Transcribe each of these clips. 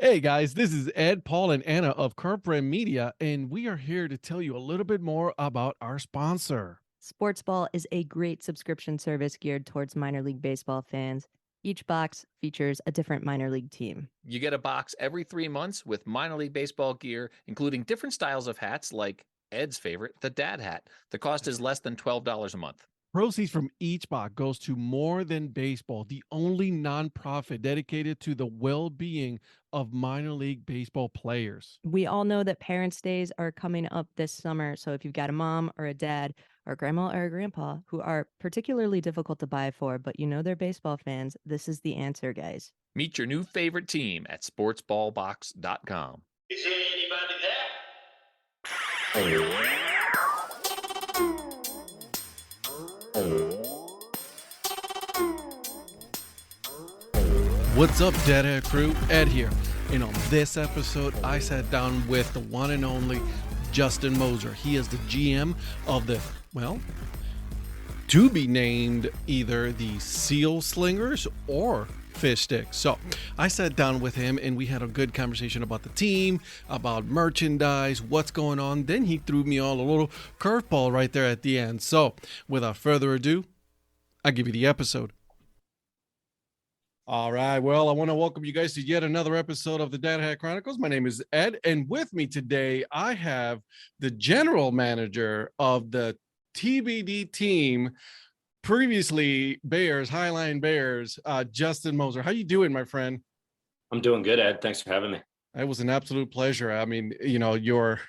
Hey guys, this is Ed, Paul, and Anna of Curve Brand Media, and we are here to tell you a little bit more about our sponsor. Sportsball is a great subscription service geared towards minor league baseball fans. Each box features a different minor league team. You get a box every 3 months with minor league baseball gear, including different styles of hats like Ed's favorite, the dad hat. The cost is less than $12 a month. Proceeds from each box goes to More Than Baseball, the only nonprofit dedicated to the well-being of minor league baseball players. We all know that Parents' Days are coming up this summer, so if you've got a mom or a dad or a grandma or a grandpa who are particularly difficult to buy for, but you know they're baseball fans, this is the answer, guys. Meet your new favorite team at sportsballbox.com. Is there anybody What's up, Deadhead crew? Ed here. And on this episode, I sat down with the one and only Justin Moser. He is the GM of the, well, to be named either the Seal Slingers or Fishsticks. So I sat down with him and we had a good conversation about the team, about merchandise, what's going on. Then he threw me all a little curveball right there at the end. So without further ado, I give you the episode. All right. Well, I want to welcome you guys to yet another episode of the Dad Hat Chronicles. My name is Ed, and with me today, I have the general manager of the TBD team, previously Bears, Highline Bears, Justin Moser. How you doing, my friend? I'm doing good, Ed. Thanks for having me. It was an absolute pleasure. I mean, your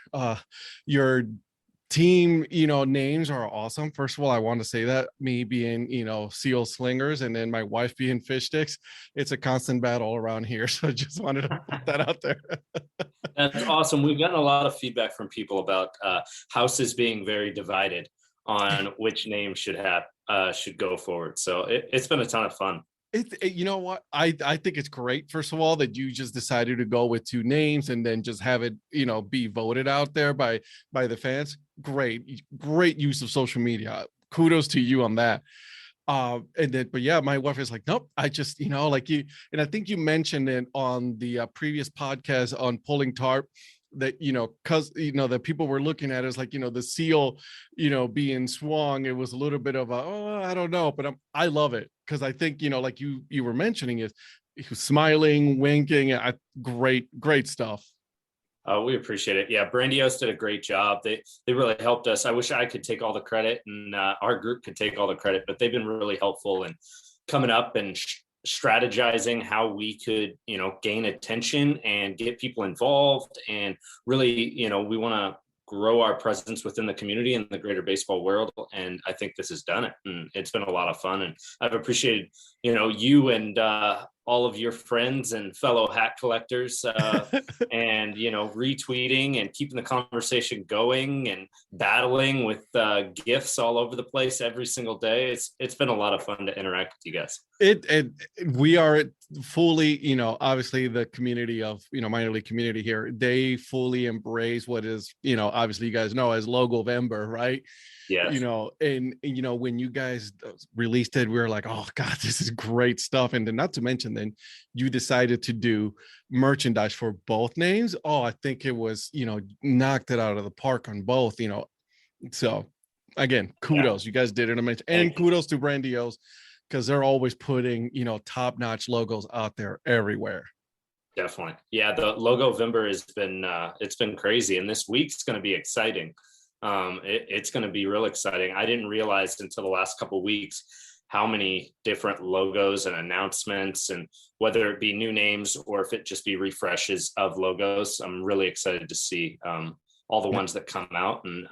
team, names are awesome. First of all, I want to say that me being, Seal Slingers and then my wife being Fishsticks, it's a constant battle around here. So I just wanted to put that out there. That's awesome. We've gotten a lot of feedback from people about houses being very divided on which name should go forward. So it's been a ton of fun. You know what? I think it's great, first of all, that you just decided to go with two names and then just have it, be voted out there by the fans. Great use of social media. Kudos to you on that. But yeah, my wife is like, nope, I just, like you, and I think you mentioned it on the previous podcast on pulling tarp that, cause that people were looking at it as like, the seal, being swung. It was a little bit of I don't know, but I love it. Cause I think, like you were mentioning is he was smiling, winking. Great stuff. We appreciate it. Yeah, Brandios did a great job. They really helped us. I wish I could take all the credit and our group could take all the credit, but they've been really helpful in coming up and strategizing how we could, gain attention and get people involved. And really, we want to grow our presence within the community and the greater baseball world. And I think this has done it. And it's been a lot of fun. And I've appreciated, you and all of your friends and fellow hat collectors and, retweeting and keeping the conversation going and battling with gifts all over the place every single day. It's been a lot of fun to interact with you guys. We are fully, obviously the community of, minor league community here, they fully embrace what is, obviously you guys know as Logovember, right? Yeah. And when you guys released it, we were like, oh God, this is great stuff. And then not to mention, then you decided to do merchandise for both names. Oh, I think it was, knocked it out of the park on both, so again, kudos. Yeah. You guys did it amazing. And kudos to Brandios, because they're always putting, top-notch logos out there everywhere. Definitely. Yeah, the Logovember has been it's been crazy, and this week's going to be exciting. It's going to be real exciting. I didn't realize until the last couple of weeks how many different logos and announcements, and whether it be new names or if it just be refreshes of logos. I'm really excited to see all the ones that come out. And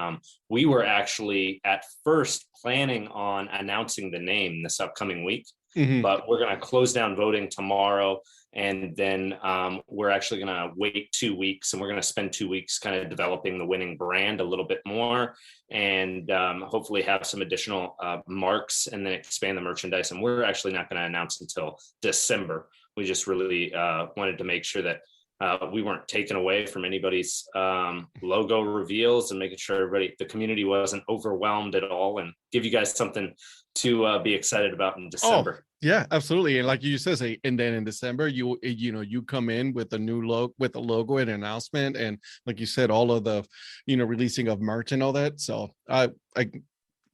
we were actually at first planning on announcing the name this upcoming week, but we're going to close down voting tomorrow. And then we're actually going to wait 2 weeks, and we're going to spend 2 weeks kind of developing the winning brand a little bit more, and hopefully have some additional marks, and then expand the merchandise. And we're actually not going to announce until December. We just really wanted to make sure that we weren't taken away from anybody's logo reveals, and making sure the community wasn't overwhelmed at all, and give you guys something to be excited about in December. Oh, yeah, absolutely. And like you said, and then in December, you come in with a new logo, with a logo and announcement, and like you said, all of the, releasing of merch and all that. So I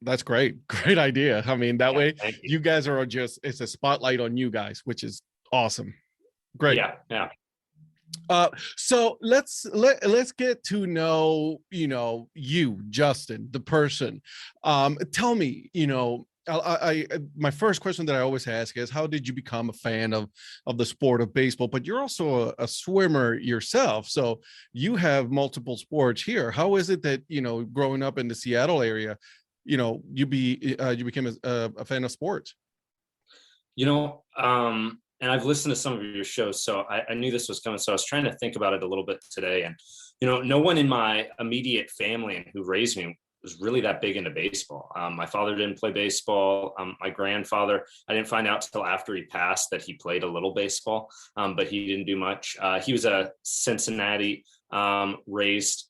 that's great. Great idea. I mean, that way you guys are it's a spotlight on you guys, which is awesome. Great. Yeah. So let's get to know, you, Justin, the person. Tell me, I my first question that I always ask is, how did you become a fan of the sport of baseball? But you're also a swimmer yourself, so you have multiple sports here. How is it that, growing up in the Seattle area, you became a fan of sports? And I've listened to some of your shows, so I knew this was coming. So I was trying to think about it a little bit today. And, no one in my immediate family and who raised me was really that big into baseball. My father didn't play baseball. My grandfather, I didn't find out till after he passed that he played a little baseball, but he didn't do much. He was a Cincinnati raised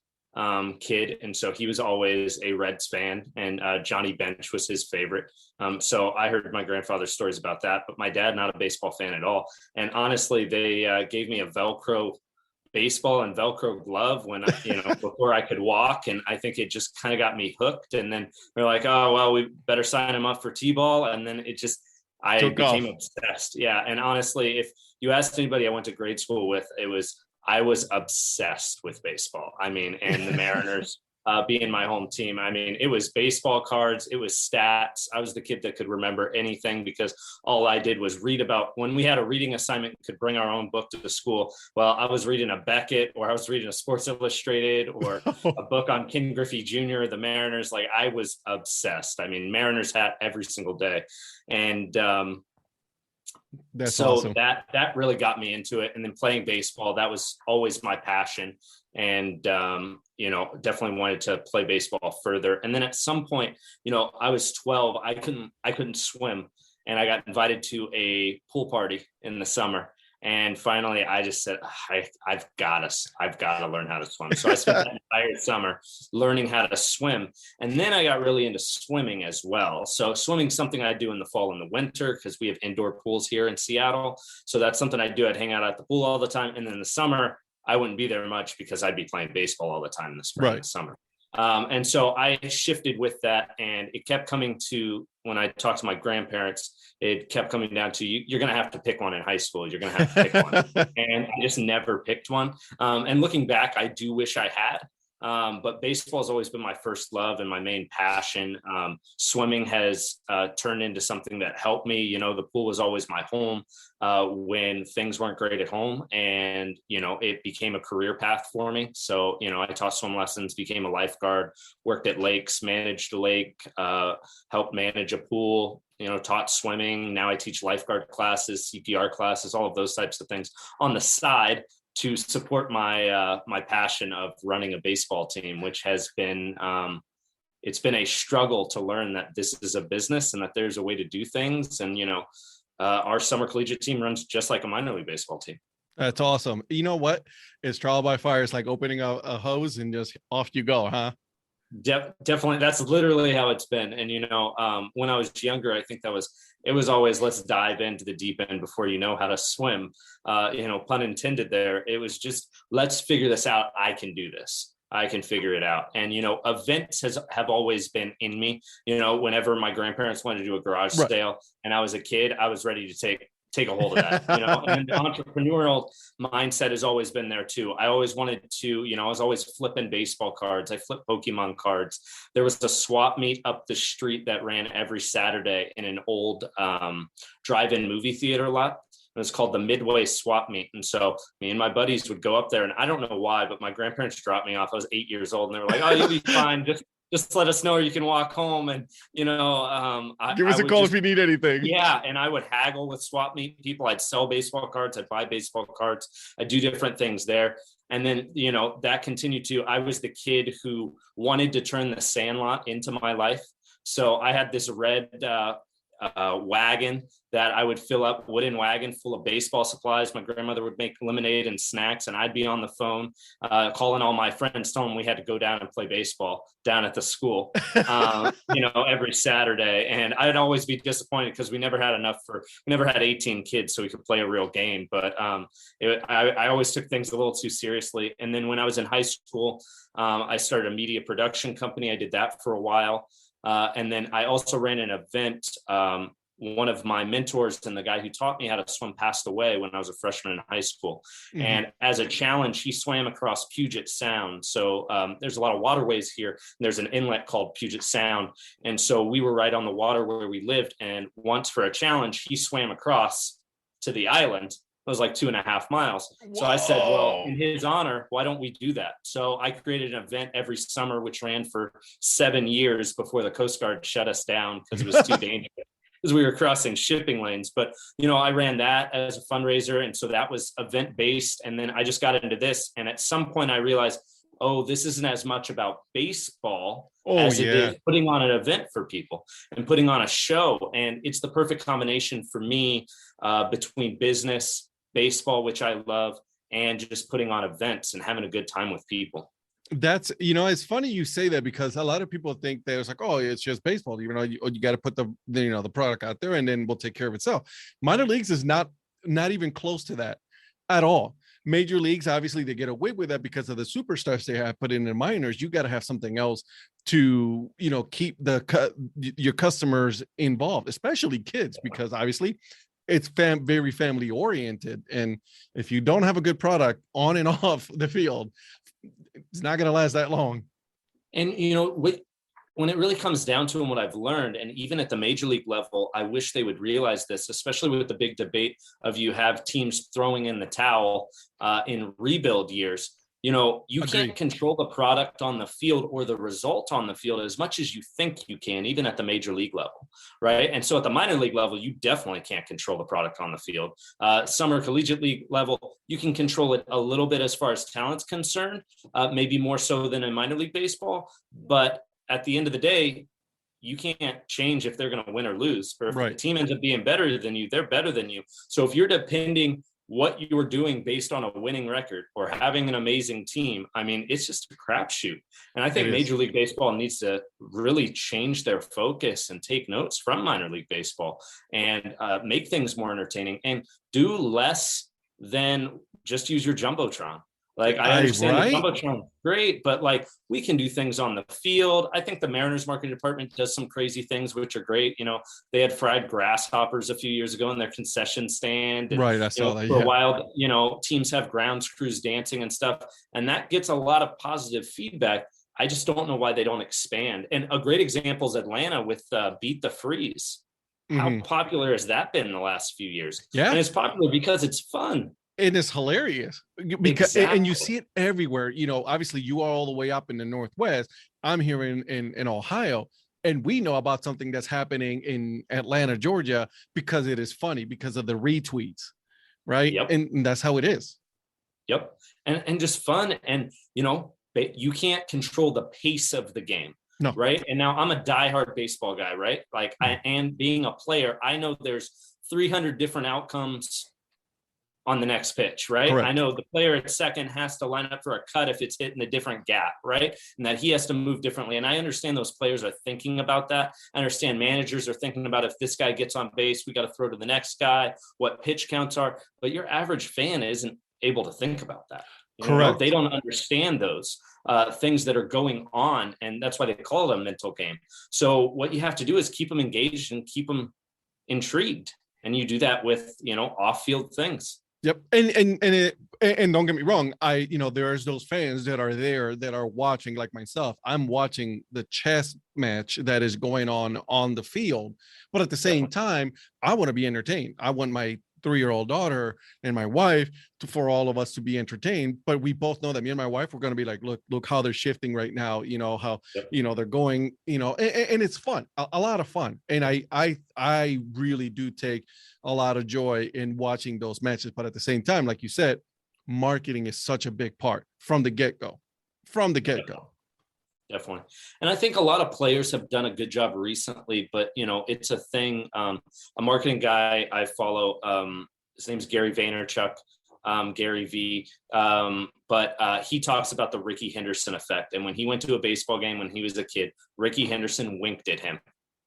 kid, and so he was always a Reds fan, and Johnny Bench was his favorite. So I heard my grandfather's stories about that, but my dad, not a baseball fan at all. And honestly, they gave me a Velcro baseball and Velcro glove when before I could walk, and I think it just kind of got me hooked. And then they're like, oh well, we better sign him up for T-ball, and then I became obsessed. Yeah, and honestly, if you asked anybody I went to grade school with, I was obsessed with baseball. I mean, and the Mariners being my home team. I mean, it was baseball cards, it was stats. I was the kid that could remember anything because all I did was read about, when we had a reading assignment, could bring our own book to the school. Well, I was reading a Beckett, or I was reading a Sports Illustrated, or a book on Ken Griffey Jr., the Mariners. Like, I was obsessed. I mean, Mariners hat every single day. And that's so awesome. that really got me into it. And then playing baseball, that was always my passion. And, definitely wanted to play baseball further. And then at some point, I was 12, I couldn't swim. And I got invited to a pool party in the summer. And finally, I just said, I've got to learn how to swim. So I spent that entire summer learning how to swim. And then I got really into swimming as well. So swimming's something I do in the fall and the winter because we have indoor pools here in Seattle. So that's something I do. I'd hang out at the pool all the time. And then in the summer, I wouldn't be there much because I'd be playing baseball all the time in the spring and summer. And so I shifted with that, and it kept coming to, when I talked to my grandparents, it kept coming down to, you're going to have to pick one in high school. You're going to have to pick one. And I just never picked one. And looking back, I do wish I had. But baseball has always been my first love and my main passion. Swimming has turned into something that helped me. The pool was always my home when things weren't great at home, and it became a career path for me. So I taught swim lessons, became a lifeguard, worked at lakes, managed a lake, helped manage a pool, taught swimming. Now I teach lifeguard classes, CPR classes, all of those types of things on the side to support my my passion of running a baseball team, which has been it's been a struggle to learn that this is a business and that there's a way to do things. And our summer collegiate team runs just like a minor league baseball team. That's awesome. You know what? It's trial by fire. It's like opening a hose and just off you go, huh? Definitely. That's literally how it's been. And, when I was younger, I think it was always, let's dive into the deep end before you know how to swim, pun intended there. It was just, let's figure this out. I can do this. I can figure it out. And, events have always been in me. Whenever my grandparents wanted to do a garage sale and I was a kid, I was ready to take a hold of that, and the entrepreneurial mindset has always been there too. I always wanted to, I was always flipping baseball cards. I flipped Pokemon cards. There was a swap meet up the street that ran every Saturday in an old drive-in movie theater lot. It was called the Midway Swap Meet. And so me and my buddies would go up there, and I don't know why, but my grandparents dropped me off. I was 8 years old, and they were like, oh, you'll be fine. Just let us know, or you can walk home. And, give us a call if you need anything. Yeah. And I would haggle with swap meet people. I'd sell baseball cards. I'd buy baseball cards. I'd do different things there. And then, that continued to, I was the kid who wanted to turn the Sandlot into my life. So I had this red wagon that I would fill up, wooden wagon full of baseball supplies. My grandmother would make lemonade and snacks, and I'd be on the phone calling all my friends, telling them we had to go down and play baseball down at the school, every Saturday. And I'd always be disappointed because we never had 18 kids so we could play a real game. But I always took things a little too seriously. And then when I was in high school, I started a media production company. I did that for a while. And then I also ran an event. One of my mentors and the guy who taught me how to swim passed away when I was a freshman in high school. Mm-hmm. And as a challenge, he swam across Puget Sound. So there's a lot of waterways here. And there's an inlet called Puget Sound. And so we were right on the water where we lived. And once for a challenge, he swam across to the island. It was like 2.5 miles. Whoa. So I said, well, in his honor, why don't we do that? So I created an event every summer, which ran for 7 years before the Coast Guard shut us down because it was too dangerous, because we were crossing shipping lanes. But, I ran that as a fundraiser. And so that was event based. And then I just got into this. And at some point I realized, this isn't as much about baseball as it is putting on an event for people and putting on a show. And it's the perfect combination for me between business, baseball, which I love, and just putting on events and having a good time with people. That's, it's funny you say that, because a lot of people think there's like, it's just baseball, you got to put the product out there and then we'll take care of itself. Minor leagues is not even close to that at all. Major leagues, obviously they get away with that because of the superstars they have, but in the minors, you got to have something else to, keep your customers involved, especially kids, because obviously it's very family oriented. And if you don't have a good product on and off the field, it's not going to last that long. And, when it really comes down to what I've learned, and even at the major league level, I wish they would realize this, especially with the big debate of you have teams throwing in the towel in rebuild years. You can't control the product on the field or the result on the field as much as you think you can, even at the major league level, right? And so at the minor league level, you definitely can't control the product on the field. Summer collegiate league level, you can control it a little bit as far as talent's concerned, maybe more so than in minor league baseball. But at the end of the day, you can't change if they're going to win or lose. Or if the team ends up being better than you, they're better than you. So if you're depending what you're doing based on a winning record or having an amazing team, I mean, it's just a crapshoot. And I think Major League Baseball needs to really change their focus and take notes from minor league baseball and make things more entertaining and do less than just use your Jumbotron. Like, I understand the Jumbotron, great, but like we can do things on the field. I think the Mariners marketing department does some crazy things, which are great. They had fried grasshoppers a few years ago in their concession stand. And, I saw that. For a while, teams have grounds crews dancing and stuff, and that gets a lot of positive feedback. I just don't know why they don't expand. And a great example is Atlanta with Beat the Freeze. How popular has that been in the last few years? Yeah. And it's popular because it's fun. It is hilarious because, and you see it everywhere. Obviously you are all the way up in the Northwest. I'm here in Ohio, and we know about something that's happening in Atlanta, Georgia, because it is funny, because of the retweets, right? Yep. And that's how it is. Yep. And just fun. And, you can't control the pace of the game. No. Right. And now I'm a diehard baseball guy, right? Like, and being a player, I know there's 300 different outcomes on the next pitch, right? Correct. I know the player at second has to line up for a cut if it's hitting a different gap, right? And that he has to move differently. And I understand those players are thinking about that. I understand managers are thinking about, if this guy gets on base, we got to throw to the next guy, what pitch counts are. But your average fan isn't able to think about that. Correct. They don't understand those things that are going on. And that's why they call it a mental game. So what you have to do is keep them engaged and keep them intrigued. And you do that with, off-field things. Yep. And don't get me wrong. There's those fans that are there that are watching, like myself. I'm watching the chess match that is going on the field. But at the same time, I want to be entertained. I want my 3-year-old daughter and my wife for all of us to be entertained. But we both know that me and my wife, we're going to be like, look how they're shifting right now. How, they're going, and it's fun, a lot of fun. And I really do take a lot of joy in watching those matches. But at the same time, like you said, marketing is such a big part from the get-go. Definitely. And I think a lot of players have done a good job recently, but it's a thing. A marketing guy I follow, his name's Gary Vaynerchuk, Gary V. But he talks about the Ricky Henderson effect. And when he went to a baseball game when he was a kid, Ricky Henderson winked at him.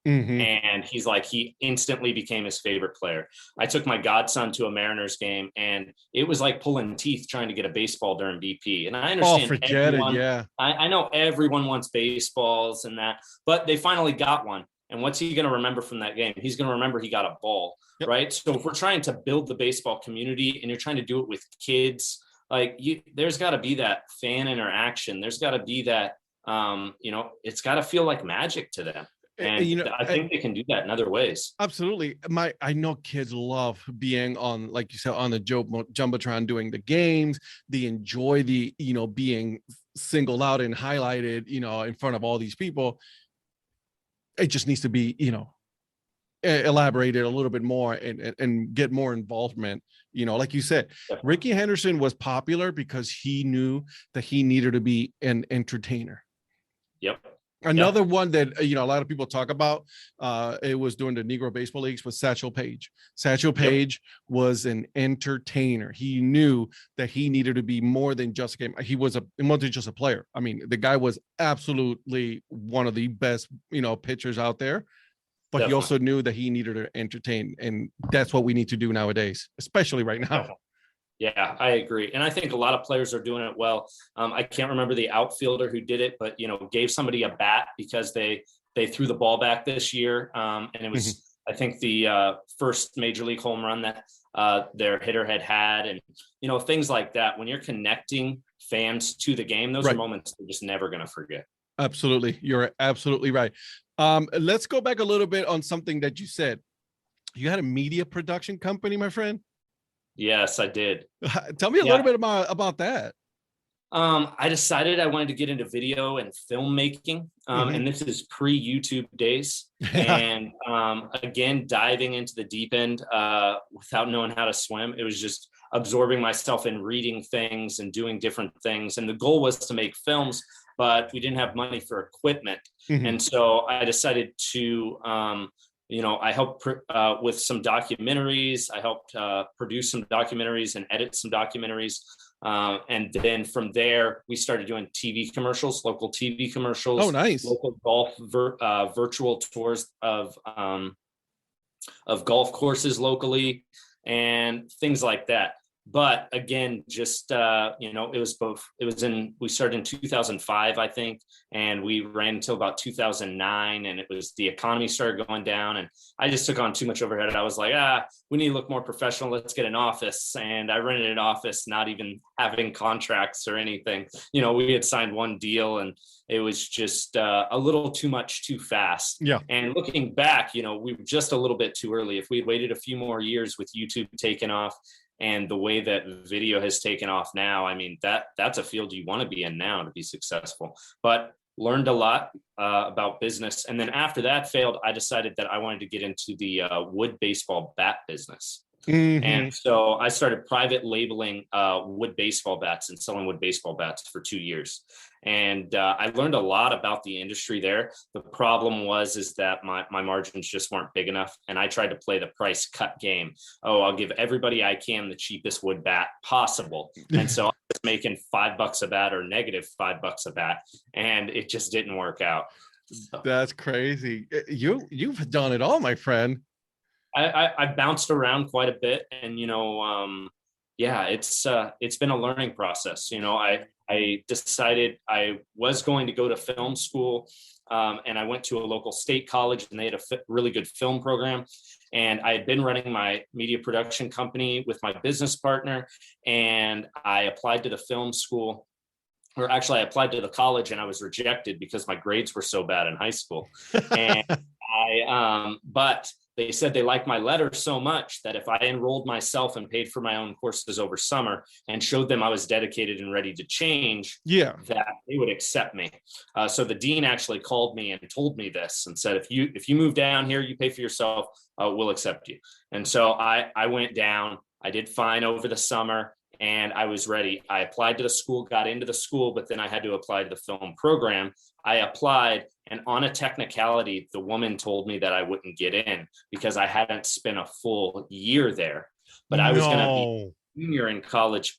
And he's like, he instantly became his favorite player. I took my godson to a Mariners game, and it was like pulling teeth trying to get a baseball during BP. And I understand forget it. Yeah. I know everyone wants baseballs and that, but they finally got one. And what's he going to remember from that game? He's going to remember he got a ball, right? So if we're trying to build the baseball community and you're trying to do it with kids, like there's got to be that fan interaction. There's got to be that, it's got to feel like magic to them. And I think they can do that in other ways. Absolutely. I know kids love being on, like you said, on the Jumbotron doing the games. They enjoy the, being singled out and highlighted, in front of all these people. It just needs to be, elaborated a little bit more and get more involvement. Like you said, Ricky Henderson was popular because he knew that he needed to be an entertainer. Yep. Another one that, a lot of people talk about, it was during the Negro Baseball Leagues, was Satchel Paige. Satchel Paige was an entertainer. He knew that he needed to be more than just a game. He was more than just a player. I mean, the guy was absolutely one of the best, pitchers out there, but Definitely. He also knew that he needed to entertain. And that's what we need to do nowadays, especially right now. Definitely. Yeah, I agree. And I think a lot of players are doing it well. I can't remember the outfielder who did it, but, gave somebody a bat because they threw the ball back this year. And it was, I think, the first major league home run that their hitter had. And, things like that. When you're connecting fans to the game, those are moments they're just never going to forget. Absolutely. You're absolutely right. Let's go back a little bit on something that you said. You had a media production company, my friend? Yes, I did. Tell me a little bit about that. I decided I wanted to get into video and filmmaking. And this is pre-YouTube days. And again, diving into the deep end without knowing how to swim. It was just absorbing myself and reading things and doing different things. And the goal was to make films, but we didn't have money for equipment. And so I decided to I helped with some documentaries. I helped produce some documentaries and edit some documentaries. And then from there, we started doing TV commercials, local TV commercials. Oh, nice. Local golf virtual tours of golf courses locally and things like that. But again, just, it was both. We started in 2005, I think, and we ran until about 2009. And it was, the economy started going down, and I just took on too much overhead. I was like, we need to look more professional. Let's get an office. And I rented an office, not even having contracts or anything. We had signed one deal, and it was just a little too much too fast. Yeah. And looking back, we were just a little bit too early. If we had waited a few more years with YouTube taking off, and the way that video has taken off now, I mean, that's a field you want to be in now to be successful. But learned a lot about business. And then after that failed, I decided that I wanted to get into the wood baseball bat business. And so I started private labeling wood baseball bats and selling wood baseball bats for 2 years. And I learned a lot about the industry there. The problem is that my margins just weren't big enough. And I tried to play the price cut game. I'll give everybody I can the cheapest wood bat possible. And so I was making $5 a bat or negative $5 a bat. And it just didn't work out. So. That's crazy. You've done it all, my friend. I bounced around quite a bit, and it's been a learning process. I decided I was going to go to film school, and I went to a local state college, and they had a really good film program. And I had been running my media production company with my business partner, and I applied to the film school. Or actually, I applied to the college, and I was rejected because my grades were so bad in high school. And but they said they liked my letter so much that if I enrolled myself and paid for my own courses over summer and showed them I was dedicated and ready to change, that they would accept me. So the dean actually called me and told me this and said, if you move down here, you pay for yourself, we'll accept you. And so I went down. I did fine over the summer. and I was ready. I applied to the school, got into the school, but then I had to apply to the film program. I applied, and on a technicality, the woman told me that I wouldn't get in because I hadn't spent a full year there. But I was going to be junior in college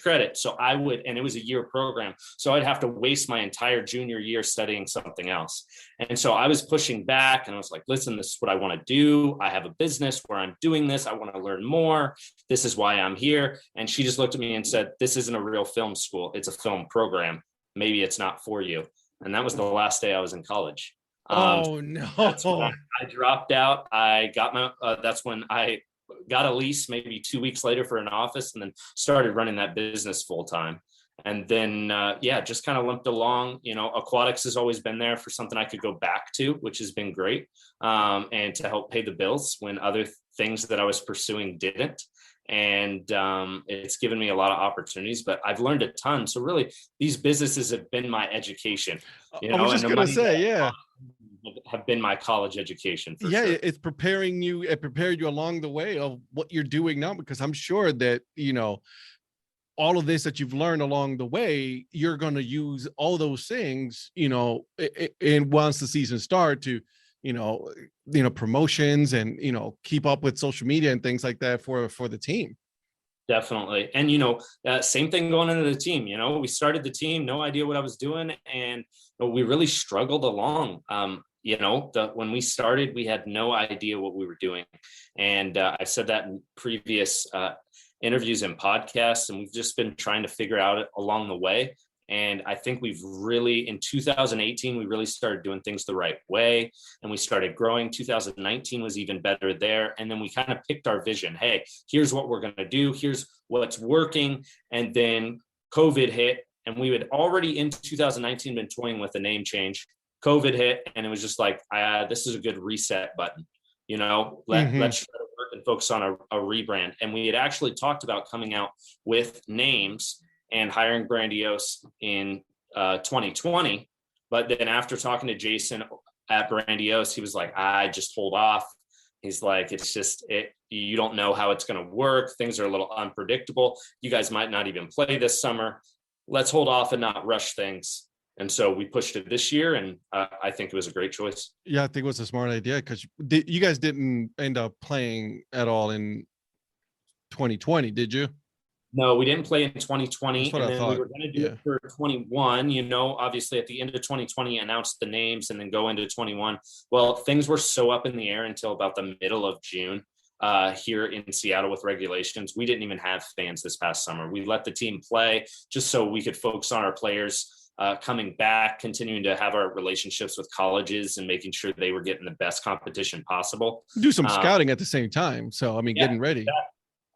credit. So I would, and it was a year program. So I'd have to waste my entire junior year studying something else. And so I was pushing back, and I was like, listen, this is what I want to do. I have a business where I'm doing this. I want to learn more. This is why I'm here. And she just looked at me and said, this isn't a real film school. It's a film program. Maybe it's not for you. And that was the last day I was in college. Oh, no. That's when I dropped out. I got my, that's when I got a lease maybe 2 weeks later for an office, and then started running that business full time. And then, just kind of limped along. Aquatics has always been there for something I could go back to, which has been great. And to help pay the bills when other things that I was pursuing didn't. And it's given me a lot of opportunities, but I've learned a ton. So really, these businesses have been my education. I was just going to say, have been my college education. For sure. It prepared you along the way of what you're doing now, because I'm sure that, all of this that you've learned along the way, you're going to use all those things, and once the season starts to, promotions and, keep up with social media and things like that for the team. Definitely. And, same thing going into the team. We started the team, no idea what I was doing. And we really struggled along. When we started, we had no idea what we were doing. And I said that in previous interviews and podcasts, and we've just been trying to figure out it along the way. And I think we've really, in 2018, we really started doing things the right way, and we started growing. 2019 was even better there. And then we kind of picked our vision. Hey, here's what we're going to do. Here's what's working. And then COVID hit, and we had already in 2019 been toying with a name change. COVID hit, and it was just like, this is a good reset button. Let's try to work and focus on a rebrand. And we had actually talked about coming out with names and hiring Grandiose in 2020. But then after talking to Jason at Grandiose, he was like, I just hold off. He's like, you don't know how it's going to work. Things are a little unpredictable. You guys might not even play this summer. Let's hold off and not rush things. And so we pushed it this year, and I think it was a great choice. Yeah, I think it was a smart idea, because you guys didn't end up playing at all in 2020, did you? No, we didn't play in 2020, and then we were going to do it for 21. Obviously at the end of 2020, announced the names, and then go into 21. Well, things were so up in the air until about the middle of June here in Seattle with regulations. We didn't even have fans this past summer. We let the team play just so we could focus on our players coming back, continuing to have our relationships with colleges and making sure they were getting the best competition possible. Do some scouting at the same time. So, getting ready.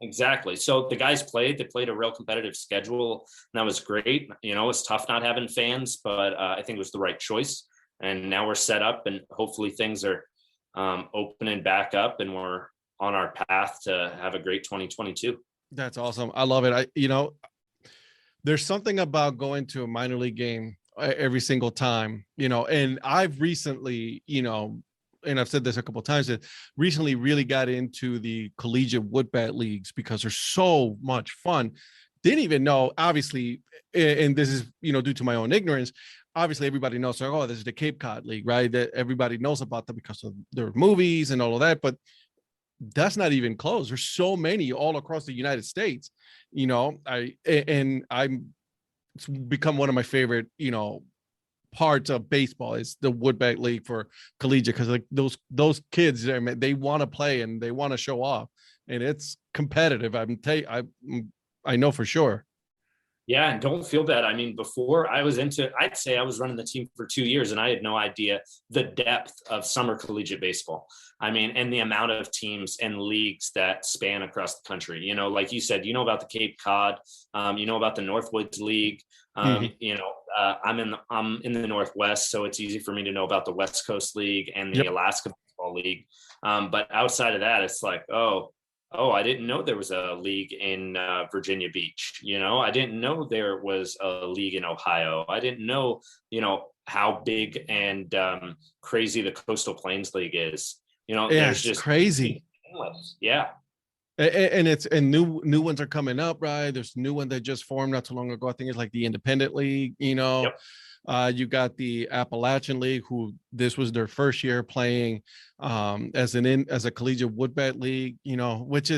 Exactly. So the guys they played a real competitive schedule, and that was great. It's tough not having fans, but I think it was the right choice. And now we're set up, and hopefully things are opening back up, and we're on our path to have a great 2022. That's awesome. I love it. There's something about going to a minor league game every single time, and I've recently, and I've said this a couple of times, that recently really got into the collegiate wood bat leagues because they're so much fun. Didn't even know, obviously, and this is, due to my own ignorance, obviously everybody knows, this is the Cape Cod League, right? That everybody knows about them because of their movies and all of that, but that's not even close. There's so many all across the United States, it's become one of my favorite, parts of baseball is the wood bat league for collegiate, because like those kids, they want to play and they want to show off, and it's competitive. I know for sure. Yeah, and don't feel bad. Before I'd say I was running the team for 2 years, and I had no idea the depth of summer collegiate baseball. And the amount of teams and leagues that span across the country. Like you said, about the Cape Cod, about the Northwoods League. I'm in the Northwest, so it's easy for me to know about the West Coast League and the Alaska Baseball League. But outside of that, it's like, oh, I didn't know there was a league in Virginia Beach. I didn't know there was a league in Ohio. I didn't know, how big and crazy the Coastal Plains League is. There's just crazy. Yeah. And new ones are coming up, right? There's new one that just formed not too long ago. I think it's like the Independent League, Yep. You got the Appalachian League, who this was their first year playing as a collegiate woodbat league, which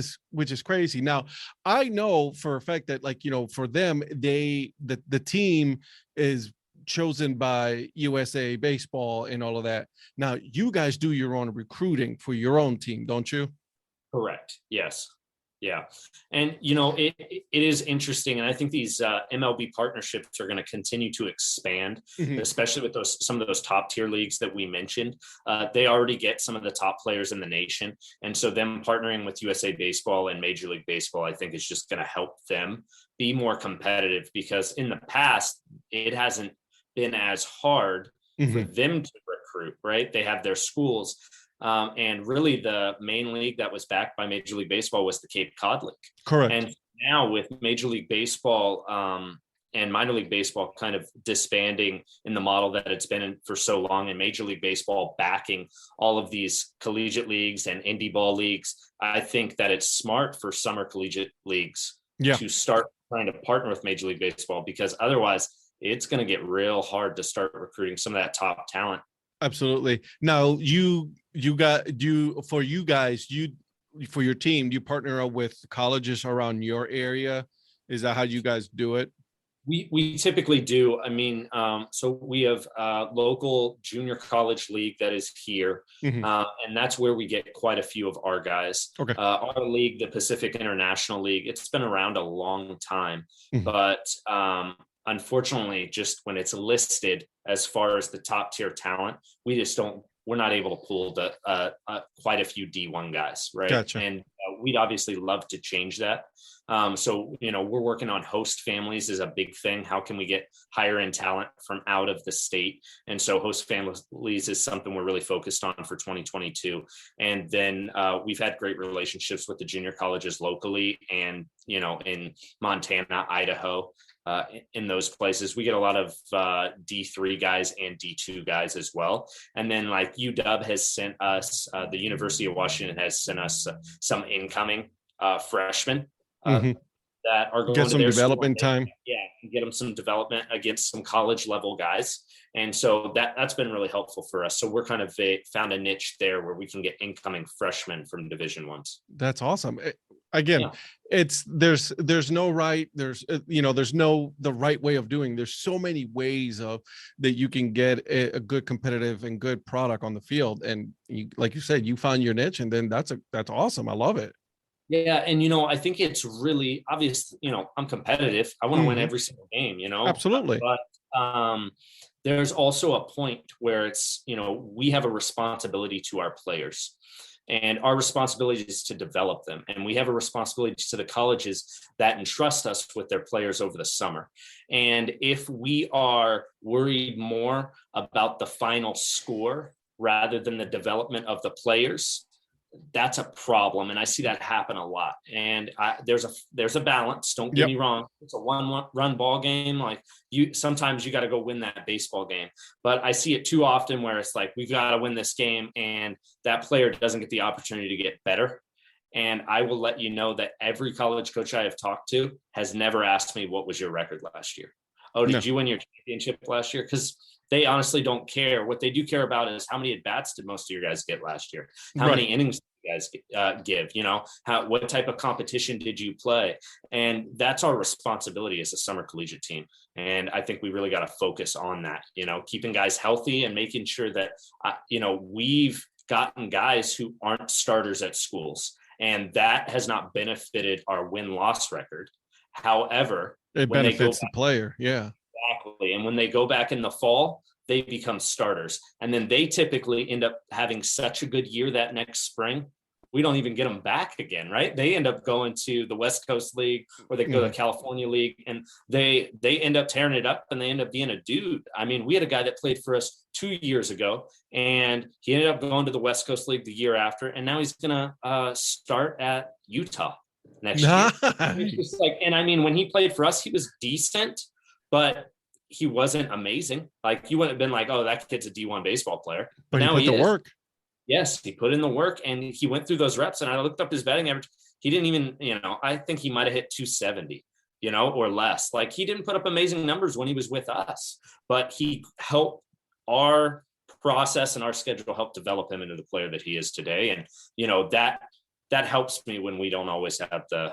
is crazy. Now, I know for a fact that, like, for them, the team is chosen by USA Baseball and all of that. Now, you guys do your own recruiting for your own team, don't you? Correct. Yes. Yeah. And, it is interesting. And I think these MLB partnerships are going to continue to expand, especially with some of those top tier leagues that we mentioned. They already get some of the top players in the nation. And so them partnering with USA Baseball and Major League Baseball, I think, is just going to help them be more competitive, because in the past, it hasn't been as hard for them to recruit, right? They have their schools. And really the main league that was backed by Major League Baseball was the Cape Cod League. Correct. And now with Major League Baseball and minor league baseball kind of disbanding in the model that it's been in for so long, and Major League Baseball backing all of these collegiate leagues and indie ball leagues, I think that it's smart for summer collegiate leagues to start trying to partner with Major League Baseball, because otherwise it's going to get real hard to start recruiting some of that top talent. Absolutely. Now, for your team, do you partner up with colleges around your area? Is that how you guys do it? We typically do. I mean, so we have a local junior college league that is here, and that's where we get quite a few of our guys. Okay. Our league, the Pacific International League, it's been around a long time, but unfortunately, just when it's listed as far as the top tier talent, we're not able to pull quite a few D1 guys, right? Gotcha. And we'd obviously love to change that. So, we're working on host families is a big thing. How can we get higher end talent from out of the state? And so host families is something we're really focused on for 2022. And then we've had great relationships with the junior colleges locally and, in Montana, Idaho. In those places, we get a lot of D3 guys and D2 guys as well. And then like UW has sent us, the University of Washington has sent us some incoming freshmen that are going get to some their development school. time. Yeah, get them some development against some college level guys. And so that's been really helpful for us. So we're kind of found a niche there where we can get incoming freshmen from Division Ones. That's awesome. Again, there's no right, there's no the right way of doing. There's so many ways that you can get a good competitive and good product on the field. And like you said, you found your niche, and then that's awesome. I love it. Yeah. And, I think it's really obvious, I'm competitive. I want to win every single game, Absolutely. But there's also a point where it's, we have a responsibility to our players, and our responsibility is to develop them. And we have a responsibility to the colleges that entrust us with their players over the summer. And if we are worried more about the final score rather than the development of the players, that's a problem. And I see that happen a lot. And there's a balance. Don't get me wrong. It's a one-run ball game. Like sometimes you got to go win that baseball game, but I see it too often where it's like, we've got to win this game, and that player doesn't get the opportunity to get better. And I will let you know that every college coach I have talked to has never asked me, what was your record last year? Oh, did you win your championship last year? Because they honestly don't care. What they do care about is how many at-bats did most of your guys get last year? How many innings did you guys give? What type of competition did you play? And that's our responsibility as a summer collegiate team. And I think we really got to focus on that, keeping guys healthy and making sure that, we've gotten guys who aren't starters at schools. And that has not benefited our win-loss record. However, it benefits the player. Yeah. Exactly. And when they go back in the fall, they become starters. And then they typically end up having such a good year that next spring, we don't even get them back again, right? They end up going to the West Coast League, or they go to the California League, and they end up tearing it up, and they end up being a dude. I mean, we had a guy that played for us 2 years ago, and he ended up going to the West Coast League the year after, and now he's going to start at Utah next year. It's just like, and I mean, when he played for us, he was decent, but he wasn't amazing. Like, you wouldn't have been like, oh, that kid's a D1 baseball player. But now he put the work. Yes, he put in the work, and he went through those reps, and I looked up his batting average. He didn't even, I think he might have hit 270, or less. Like, he didn't put up amazing numbers when he was with us, but he helped our process and our schedule help develop him into the player that he is today. And, that helps me when we don't always have the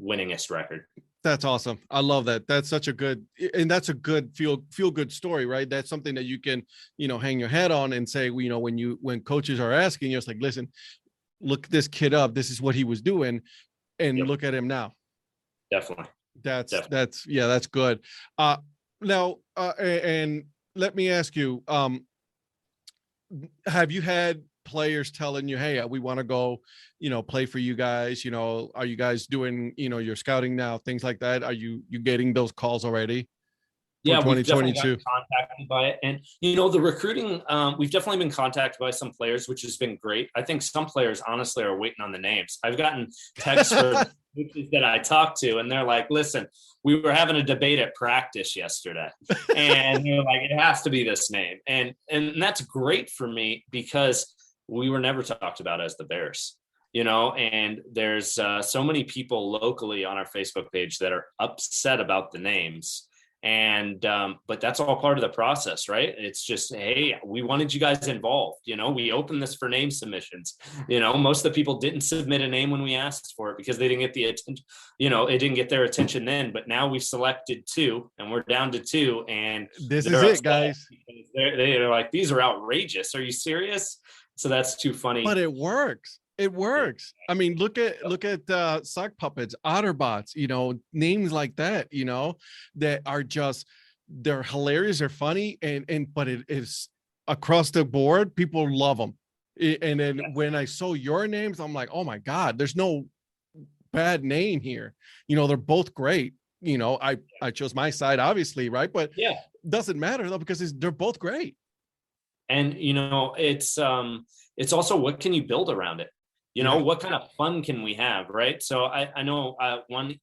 winningest record. That's awesome. I love that. That's such a good, and that's a good feel good story, right? That's something that you can, hang your head on and say, when coaches are asking you, it's like, listen, look this kid up. This is what he was doing, and Yep. look at him now. Definitely. That's good. Now, and let me ask you, have you had players telling you, hey, we want to go, play for you guys? Are you guys doing, your scouting now, things like that? Are you getting those calls already? Yeah, we've definitely gotten contacted by it. And, the recruiting, we've definitely been contacted by some players, which has been great. I think some players honestly are waiting on the names. I've gotten texts from coaches that I talked to, and they're like, listen, we were having a debate at practice yesterday, and they're like, it has to be this name. And that's great for me, because we were never talked about as the Bears, and there's so many people locally on our Facebook page that are upset about the names. And, but that's all part of the process, right? It's just, hey, we wanted you guys involved. We opened this for name submissions. Most of the people didn't submit a name when we asked for it because they didn't get the attention, it didn't get their attention then, but now we've selected 2 and we're down to 2. And this is it, guys. They're like, these are outrageous. Are you serious? So that's too funny. But it works. It works. I mean, look at sock puppets, otterbots, names like that, that are just, they're hilarious, they're funny, but it is across the board, people love them. And then when I saw your names, I'm like, oh my God, there's no bad name here. They're both great. I chose my side, obviously, right? But yeah, doesn't matter though, because they're both great. And it's also, what can you build around it? What kind of fun can we have, right? So I know one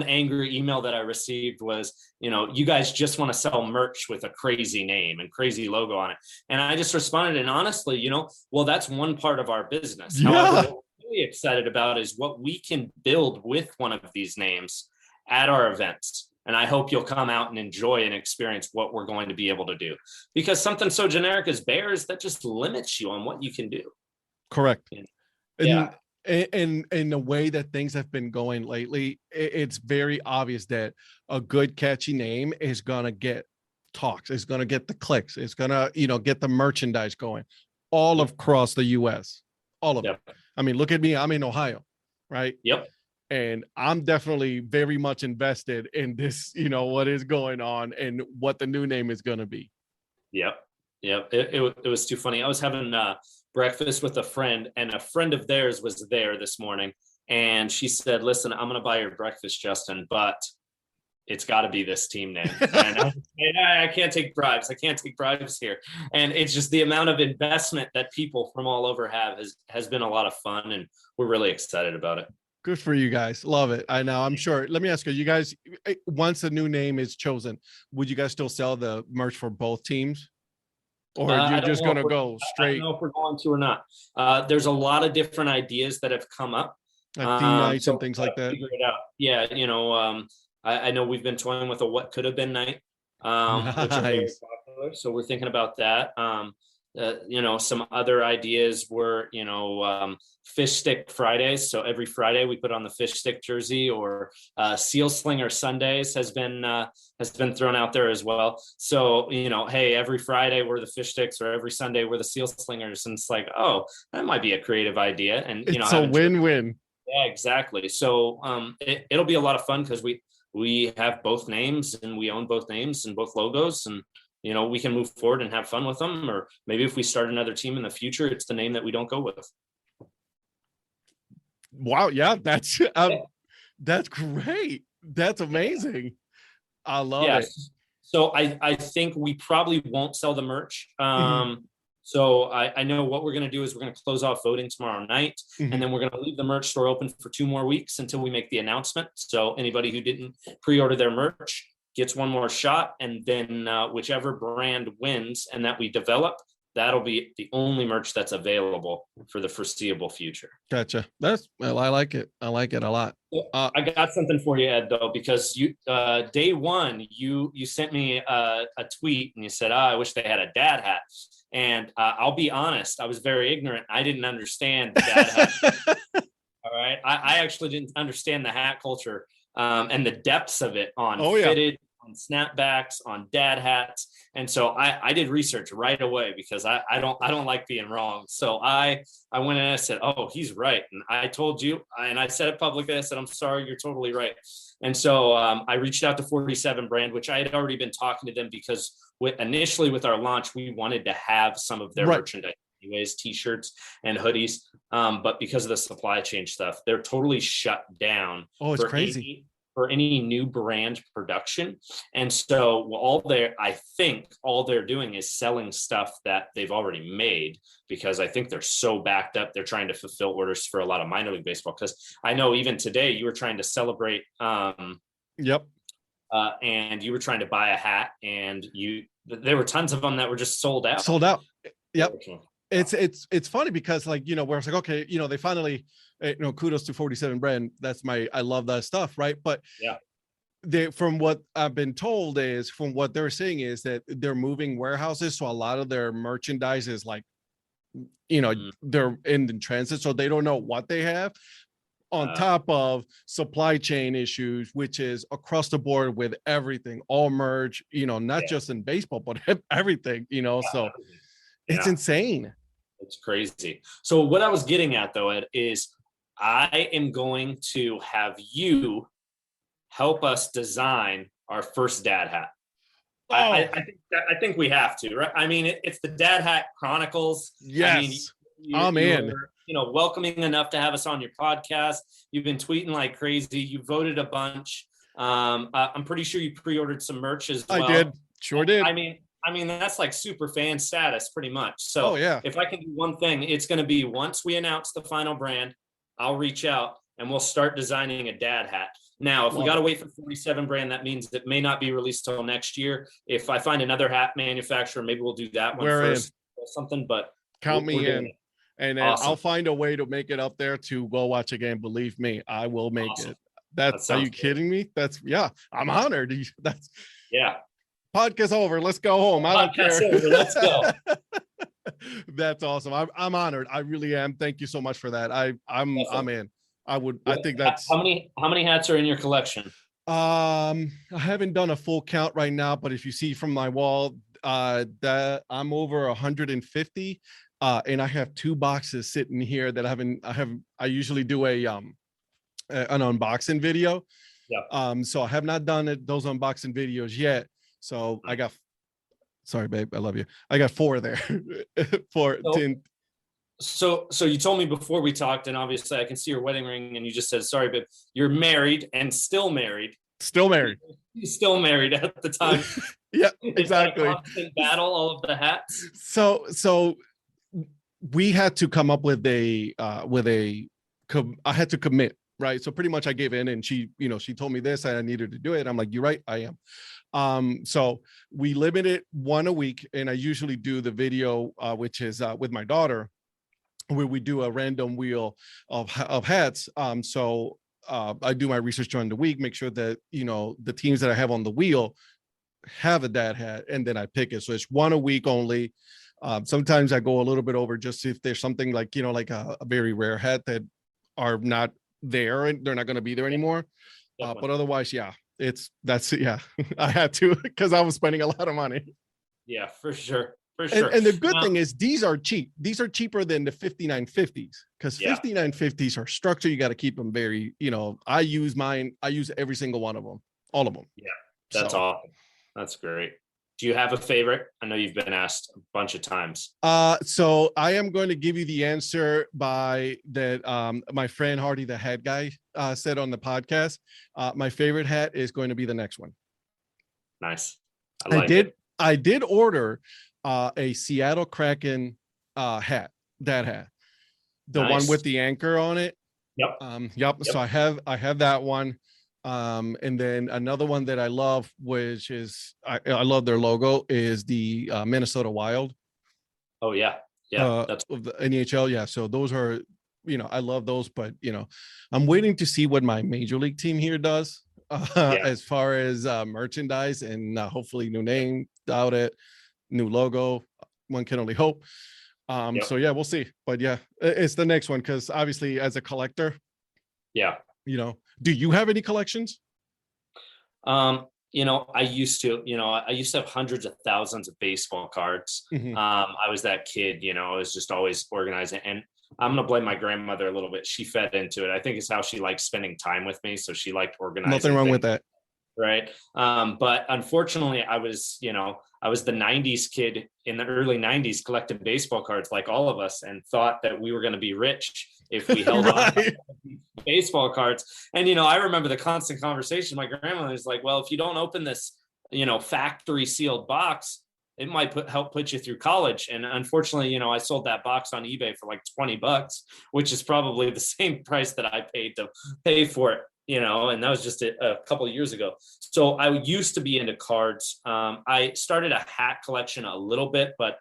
angry email that I received was, you guys just want to sell merch with a crazy name and crazy logo on it. And I just responded, and honestly, well, that's one part of our business. Yeah. However, what we're really excited about is what we can build with one of these names at our events. And I hope you'll come out and enjoy and experience what we're going to be able to do, because something so generic as Bears, that just limits you on what you can do. Correct. Yeah. And the way that things have been going lately, it's very obvious that a good catchy name is going to get talks. It's going to get the clicks. It's going to, get the merchandise going all across the US, all of it. I mean, look at me. I'm in Ohio, right? Yep. And I'm definitely very much invested in this, what is going on and what the new name is going to be. Yep. It was too funny. I was having breakfast with a friend, and a friend of theirs was there this morning, and she said, listen, I'm going to buy your breakfast, Justin, but it's got to be this team name. And I can't take bribes. I can't take bribes here. And it's just the amount of investment that people from all over has been a lot of fun, and we're really excited about it. Good for you guys. Love it. I know. I'm sure. Let me ask you guys, once a new name is chosen, would you guys still sell the merch for both teams? Or you're just going to go straight? I don't know if we're going to or not. There's a lot of different ideas that have come up. Like theme nights and things like that. Figure it out. Yeah. I know we've been toying with a what could have been night, which are very popular. So we're thinking about that. Some other ideas were, fish stick Fridays. So every Friday we put on the fish stick jersey, or seal slinger Sundays has been thrown out there as well. So, hey, every Friday we're the fish sticks, or every Sunday we're the seal slingers. And it's like, oh, that might be a creative idea. And, it's a win-win. Yeah, exactly. So it'll be a lot of fun, because we have both names, and we own both names and both logos, and we can move forward and have fun with them. Or maybe if we start another team in the future, it's the name that we don't go with. Wow. Yeah. That's great. That's amazing. I love it. So I think we probably won't sell the merch. So I know what we're going to do is we're going to close off voting tomorrow night, and then we're going to leave the merch store open for 2 more weeks until we make the announcement. So anybody who didn't pre-order their merch gets one more shot, and then whichever brand wins and that we develop, that'll be the only merch that's available for the foreseeable future. Gotcha. I like it. I like it a lot. I got something for you, Ed, though, because you day one you sent me a tweet and you said, I wish they had a dad hat. And I'll be honest, I was very ignorant. I didn't understand the dad hat. All right. I actually didn't understand the hat culture and the depths of it on fitted, on snapbacks, on dad hats. And so I did research right away because I don't like being wrong. So I went and I said, oh, he's right. And I told you, and I said it publicly, I said, I'm sorry, you're totally right. And so I reached out to 47 brand, which I had already been talking to them because initially with our launch, we wanted to have some of their merchandise anyways, t-shirts and hoodies. But because of the supply chain stuff, they're totally shut down. Oh, it's crazy. For any new brand production. And so I think all they're doing is selling stuff that they've already made, because I think they're so backed up. They're trying to fulfill orders for a lot of minor league baseball. Because I know even today you were trying to celebrate. And you were trying to buy a hat, and there were tons of them that were just sold out. Yep. It's funny because, like, you know, where it's like, okay, you know, they finally, you know, kudos to 47 brand. I love that stuff. Right. But from what I've been told is, from what they're saying is that they're moving warehouses. So a lot of their merchandise is like, you know, they're in transit. So they don't know what they have on top of supply chain issues, which is across the board with everything, all merch, you know, not just in baseball, but everything, you know, so it's insane. It's crazy. So what I was getting at, though, Ed, is I am going to have you help us design our first dad hat. I think we have to, right? I mean, it's the Dad Hat Chronicles. Yes. I mean, you're welcoming enough to have us on your podcast. You've been tweeting like crazy. You voted a bunch. I'm pretty sure you pre-ordered some merch as well. I did. Sure did. I mean, that's like super fan status pretty much. So if I can do one thing, it's going to be, once we announce the final brand, I'll reach out and we'll start designing a dad hat. Now, if we got to wait for 47 brand, that means it may not be released till next year. If I find another hat manufacturer, maybe we'll do that one first or something, but count me in. And then I'll find a way to make it up there to go watch a game. Believe me, I will make it. Are you kidding me? I'm honored. Podcast over. Let's go home. I don't care. Let's go. That's awesome. I'm honored. I really am. Thank you so much for that. I'm in. I think that's how many hats are in your collection? I haven't done a full count right now, but if you see from my wall, that I'm over 150. And I have 2 boxes sitting here that I usually do an unboxing video. So I have not done those unboxing videos yet. So sorry, babe, I love you. I got 4 there. So you told me before we talked, and obviously I can see your wedding ring, and you just said, sorry, babe, you're married and still married. Still married. He's still married at the time. Yeah, exactly. Constant battle, all of the hats. So we had to come up with I had to commit, right? So pretty much I gave in, and she told me this, and I needed to do it. I'm like, you're right, I am. So we limited 1 a week, and I usually do the video, which is with my daughter, where we do a random wheel of hats. So I do my research during the week, make sure that, you know, the teams that I have on the wheel have a dad hat, and then I pick it. So it's 1 a week only. Sometimes I go a little bit over just if there's something like, you know, like a very rare hat that are not there and they're not going to be there anymore. But otherwise, I had to, because I was spending a lot of money. Yeah, for sure. And the good thing is these are cheap. These are cheaper than the 5950s, because 5950s are structured. You got to keep them very, you know, I use every single one of them, all of them. Yeah, that's awesome. That's great. Do you have a favorite? I know you've been asked a bunch of times. So I am going to give you the answer by that. My friend Hardy, the hat guy, said on the podcast. My favorite hat is going to be the next one. Nice. I did order a Seattle Kraken hat, that hat, the one with the anchor on it. Yep. So I have that one. And then another one that I love, which is I love their logo, is the Minnesota Wild. Oh yeah. Yeah. That's of the NHL. Yeah. So those are, I love those, but I'm waiting to see what my major league team here does yeah. as far as merchandise and hopefully new name, doubt it, new logo. One can only hope. Yep. So yeah, we'll see. But yeah, it's the next one because obviously as a collector, Yeah. Do you have any collections? I used to have hundreds of thousands of baseball cards. Mhm. I was that kid, I was just always organizing. And I'm going to blame my grandmother a little bit. She fed into it. I think it's how she liked spending time with me. So she liked organizing. Nothing wrong with that. Right. But unfortunately, I was the 90s kid in the early 90s collecting baseball cards like all of us and thought that we were going to be rich if we held on to baseball cards. And, I remember the constant conversation. My grandmother was like, well, if you don't open this, factory sealed box, it might help put you through college. And unfortunately, I sold that box on eBay for like $20, which is probably the same price that I paid to pay for it. And that was just a couple of years ago. So I used to be into cards. I started a hat collection a little bit, but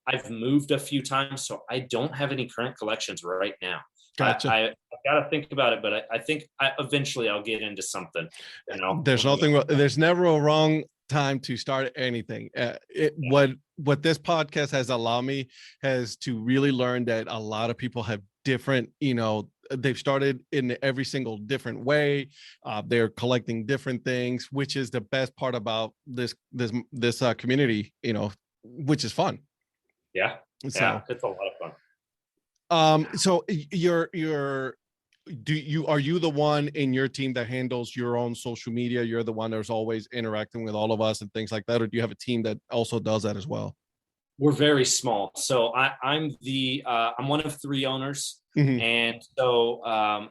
I've moved a few times, so I don't have any current collections right now. Gotcha. I've got to think about it, but I think eventually I'll get into something. There's never a wrong time to start anything. What this podcast has allowed me has to really learn that a lot of people have different, they've started in every single different way. They're collecting different things, which is the best part about this community, which is fun. Yeah. So, yeah, it's a lot of fun. So are you the one in your team that handles your own social media? You're the one that's always interacting with all of us and things like that, or do you have a team that also does that as well? We're very small. So I'm one of three owners. Mm-hmm. And so,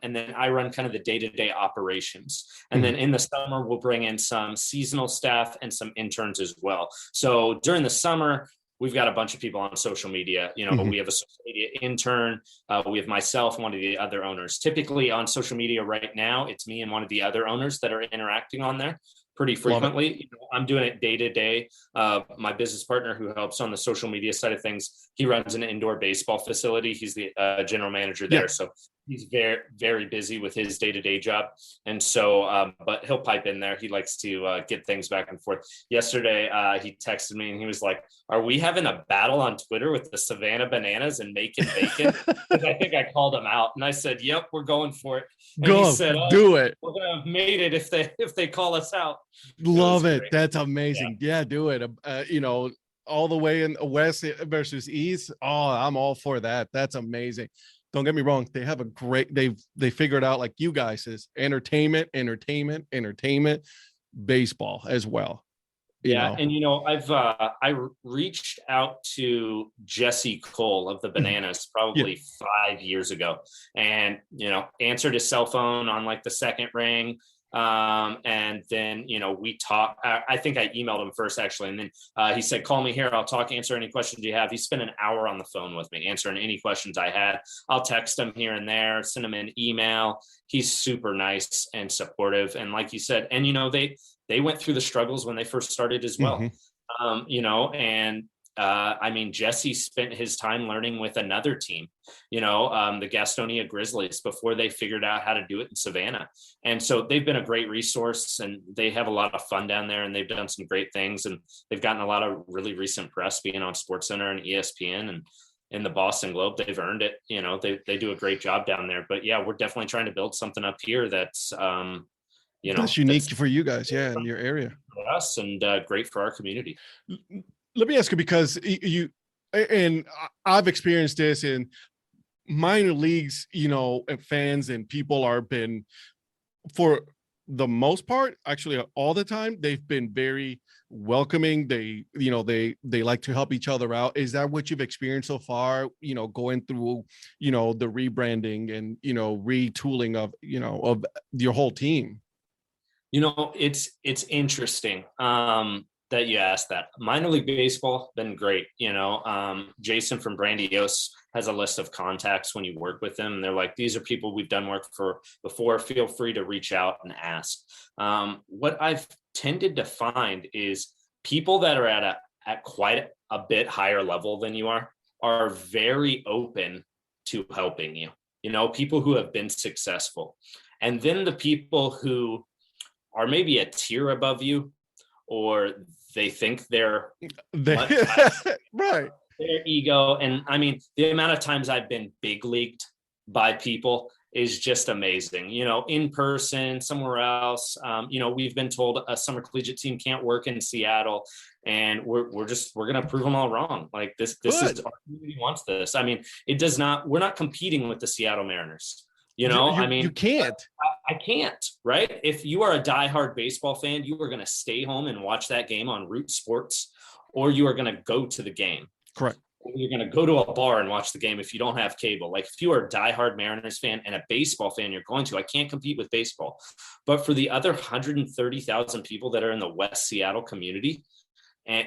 and then I run kind of the day-to-day operations. And then in the summer, we'll bring in some seasonal staff and some interns as well. So during the summer, we've got a bunch of people on social media. We have a social media intern. We have myself and one of the other owners. Typically on social media right now, it's me and one of the other owners that are interacting on there pretty frequently. I'm doing it day to day. My business partner who helps on the social media side of things, he runs an indoor baseball facility. He's the general manager there. Yeah. So he's very, very busy with his day-to-day job. And so, but he'll pipe in there. He likes to get things back and forth. Yesterday, he texted me and he was like, are we having a battle on Twitter with the Savannah Bananas and Macon Bacon? Because I think I called him out and I said, yep, we're going for it. And he said, do it. We're going to have made it if they call us out. Love it. That's amazing. Yeah, do it. All the way in West versus East. Oh, I'm all for that. That's amazing. Don't get me wrong. They have they figured out, like you guys, is entertainment, baseball as well. Yeah. And, I reached out to Jesse Cole of the Bananas probably 5 years ago and, answered his cell phone on like the second ring. And then, we talked, I think I emailed him first actually. And then he said, call me here. I'll talk, answer any questions you have. He spent an hour on the phone with me, answering any questions I had. I'll text him here and there, send him an email. He's super nice and supportive. And like you said, and, they went through the struggles when they first started as well. Jesse spent his time learning with another team, the Gastonia Grizzlies, before they figured out how to do it in Savannah. And so they've been a great resource and they have a lot of fun down there and they've done some great things. And they've gotten a lot of really recent press being on SportsCenter and ESPN and in the Boston Globe. They've earned it. They do a great job down there. But yeah, we're definitely trying to build something up here that's, that's unique for you guys. Yeah. In your area. For us and great for our community. Let me ask you, because I've experienced this in minor leagues, fans and people been, for the most part, actually all the time, they've been very welcoming. They like to help each other out. Is that what you've experienced so far, going through, the rebranding and, retooling of your whole team? It's interesting that you asked that. Minor league baseball been great. Jason from Brandios has a list of contacts when you work with them. And they're like, these are people we've done work for before. Feel free to reach out and ask. What I've tended to find is people that are at at quite a bit higher level than you are very open to helping you. You know, people who have been successful. And then the people who are maybe a tier above you, or they think they're much right. their ego. And I mean, the amount of times I've been big leagued by people is just amazing. You know, in person, somewhere else. You know, we've been told a summer collegiate team can't work in Seattle, and we're gonna prove them all wrong. Like this is our community wants this. I mean, it does not. We're not competing with the Seattle Mariners. You know, I mean, you can't. I can't, right? If you are a diehard baseball fan, you are going to stay home and watch that game on Root Sports, or you are going to go to the game. Correct. Or you're going to go to a bar and watch the game if you don't have cable. Like if you are a diehard Mariners fan and a baseball fan, you're going to. I can't compete with baseball. But for the other 130,000 people that are in the West Seattle community, and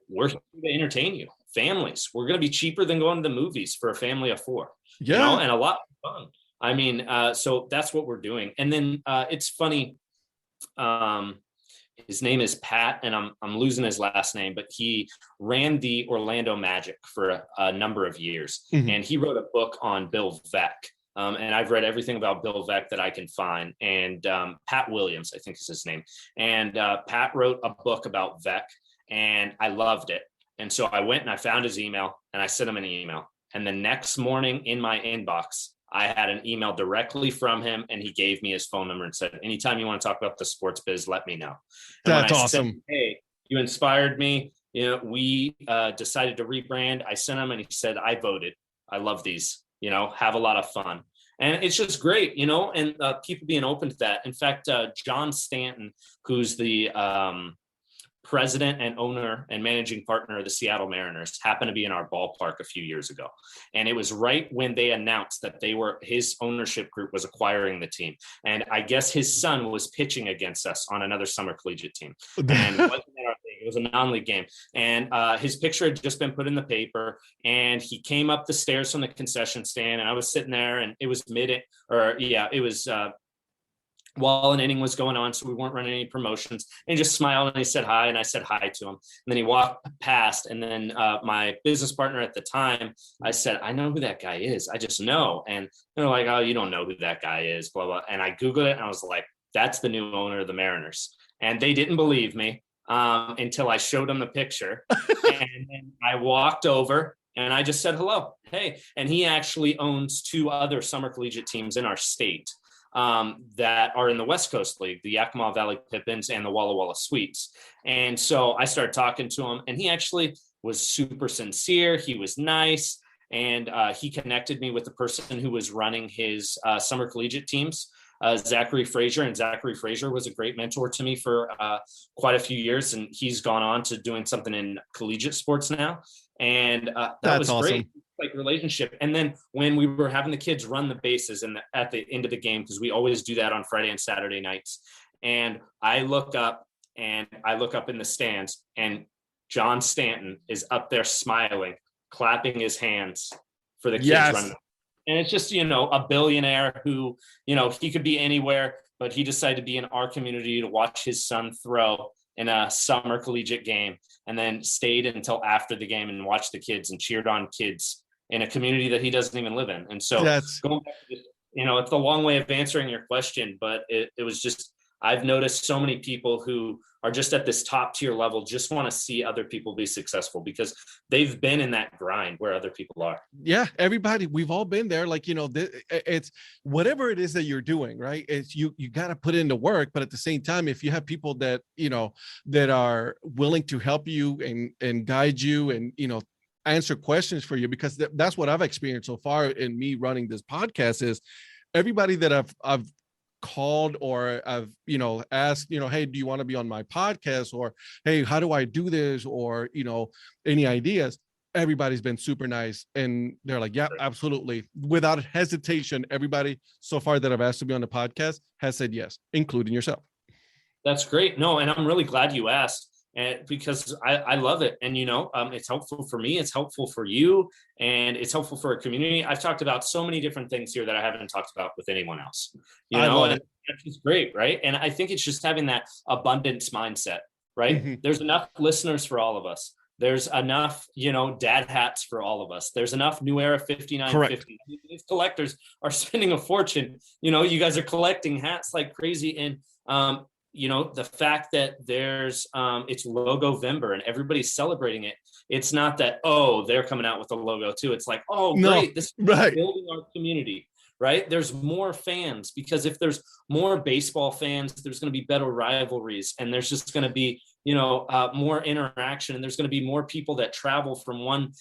we're here to entertain you. Families, we're going to be cheaper than going to the movies for a family of 4. Yeah. You know, and a lot of fun. I mean, so that's what we're doing. And then it's funny. His name is Pat, and I'm losing his last name, but he ran the Orlando Magic for a number of years. Mm-hmm. And he wrote a book on Bill Veeck. And I've read everything about Bill Veeck that I can find. And Pat Williams, I think is his name. And Pat wrote a book about Veeck, and I loved it. And so I went and I found his email, and I sent him an email. And the next morning in my inbox, I had an email directly from him, and he gave me his phone number and said, anytime you want to talk about the sports biz, let me know. And that's awesome. Said, hey, you inspired me. You know, we decided to rebrand. I sent him, and he said, I voted. I love these, you know, have a lot of fun. And it's just great, you know, and people being open to that. In fact, John Stanton, who's the president and owner and managing partner of the Seattle Mariners, happened to be in our ballpark a few years ago. And it was right when they announced that his ownership group was acquiring the team. And I guess his son was pitching against us on another summer collegiate team. And it was a non-league game. And his picture had just been put in the paper, and he came up the stairs from the concession stand, and I was sitting there, and it was while an inning was going on, so we weren't running any promotions, and he just smiled, and he said hi, and I said hi to him. And then he walked past, and then my business partner at the time, I said, I know who that guy is. I just know. And they're like, oh, you don't know who that guy is, blah, blah. And I Googled it, and I was like, that's the new owner of the Mariners. And they didn't believe me until I showed them the picture. And then I walked over, and I just said, hello, hey. And he actually owns 2 other summer collegiate teams in our state that are in the West Coast League, the Yakima Valley Pippins and the Walla Walla Sweets. And so I started talking to him, and he actually was super sincere. He was nice. And he connected me with the person who was running his summer collegiate teams, Zachary Frazier. And Zachary Frazier was a great mentor to me for quite a few years. And he's gone on to doing something in collegiate sports now. And that was awesome. Great. Like relationship. And then when we were having the kids run the bases at the end of the game, because we always do that on Friday and Saturday nights, and I look up in the stands, and John Stanton is up there smiling, clapping his hands for the kids running. And it's just, you know, a billionaire who, you know, he could be anywhere, but he decided to be in our community to watch his son throw in a summer collegiate game, and then stayed until after the game and watched the kids and cheered on kids in a community that he doesn't even live in. And so going back to this, you know, it's a long way of answering your question, but it was just, I've noticed so many people who are just at this top tier level just want to see other people be successful because they've been in that grind where other people are. Yeah, everybody, we've all been there. Like, you know, it's whatever it is that you're doing, right? It's you got to put into work, but at the same time, if you have people that, you know, that are willing to help you and guide you and, you know, answer questions for you, because that's what I've experienced so far in me running this podcast is everybody that I've called or I've, you know, asked, you know, hey, do you want to be on my podcast? Or, hey, how do I do this? Or, you know, any ideas? Everybody's been super nice. And they're like, yeah, absolutely. Without hesitation, everybody so far that I've asked to be on the podcast has said yes, including yourself. That's great. No, and I'm really glad you asked. And because I love it. And, you know, it's helpful for me. It's helpful for you. And it's helpful for a community. I've talked about so many different things here that I haven't talked about with anyone else, you know, and that's just great. Right. And I think it's just having that abundance mindset, right? Mm-hmm. There's enough listeners for all of us. There's enough, dad hats for all of us. There's enough New Era 5950. These collectors are spending a fortune. You guys are collecting hats like crazy. And, the fact that there's it's Logo Vember and everybody's celebrating it. It's not that, oh, they're coming out with a logo too. It's like, oh, great. This is building our community, right? There's more fans, because if there's more baseball fans, there's going to be better rivalries, and there's just going to be, more interaction, and there's going to be more people that travel from one,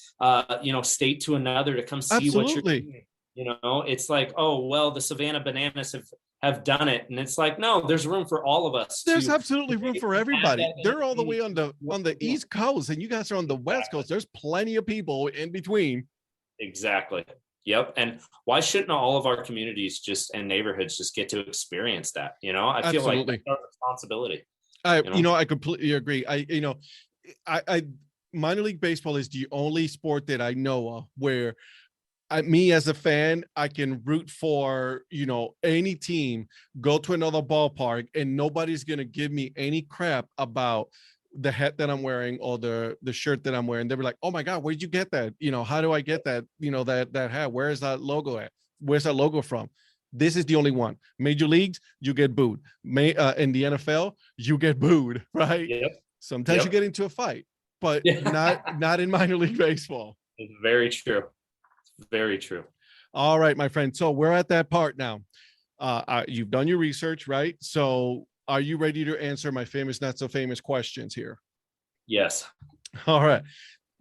state to another to come see what you're doing. It's like, oh, well, the Savannah Bananas have done it, and it's like, no, there's room for all of us. There's absolutely room for everybody. They're all the way on the East Coast, and you guys are on the West Coast. There's plenty of people in between. Exactly. Yep. And why shouldn't all of our communities and neighborhoods just get to experience that? I feel like that's our responsibility. I completely agree. I minor league baseball is the only sport that I know of where me as a fan, I can root for, any team, go to another ballpark, and nobody's going to give me any crap about the hat that I'm wearing or the shirt that I'm wearing. They'll be like, oh my God, where'd you get that? How do I get that? That hat, where is that logo at? Where's that logo from? This is the only one. Major leagues, you get booed. In the NFL, you get booed, right? Yep. Sometimes you get into a fight, but not in minor league baseball. It's very true. Very true. All right, my friend. So we're at that part now. You've done your research, right? So are you ready to answer my famous, not so famous questions here? Yes. All right.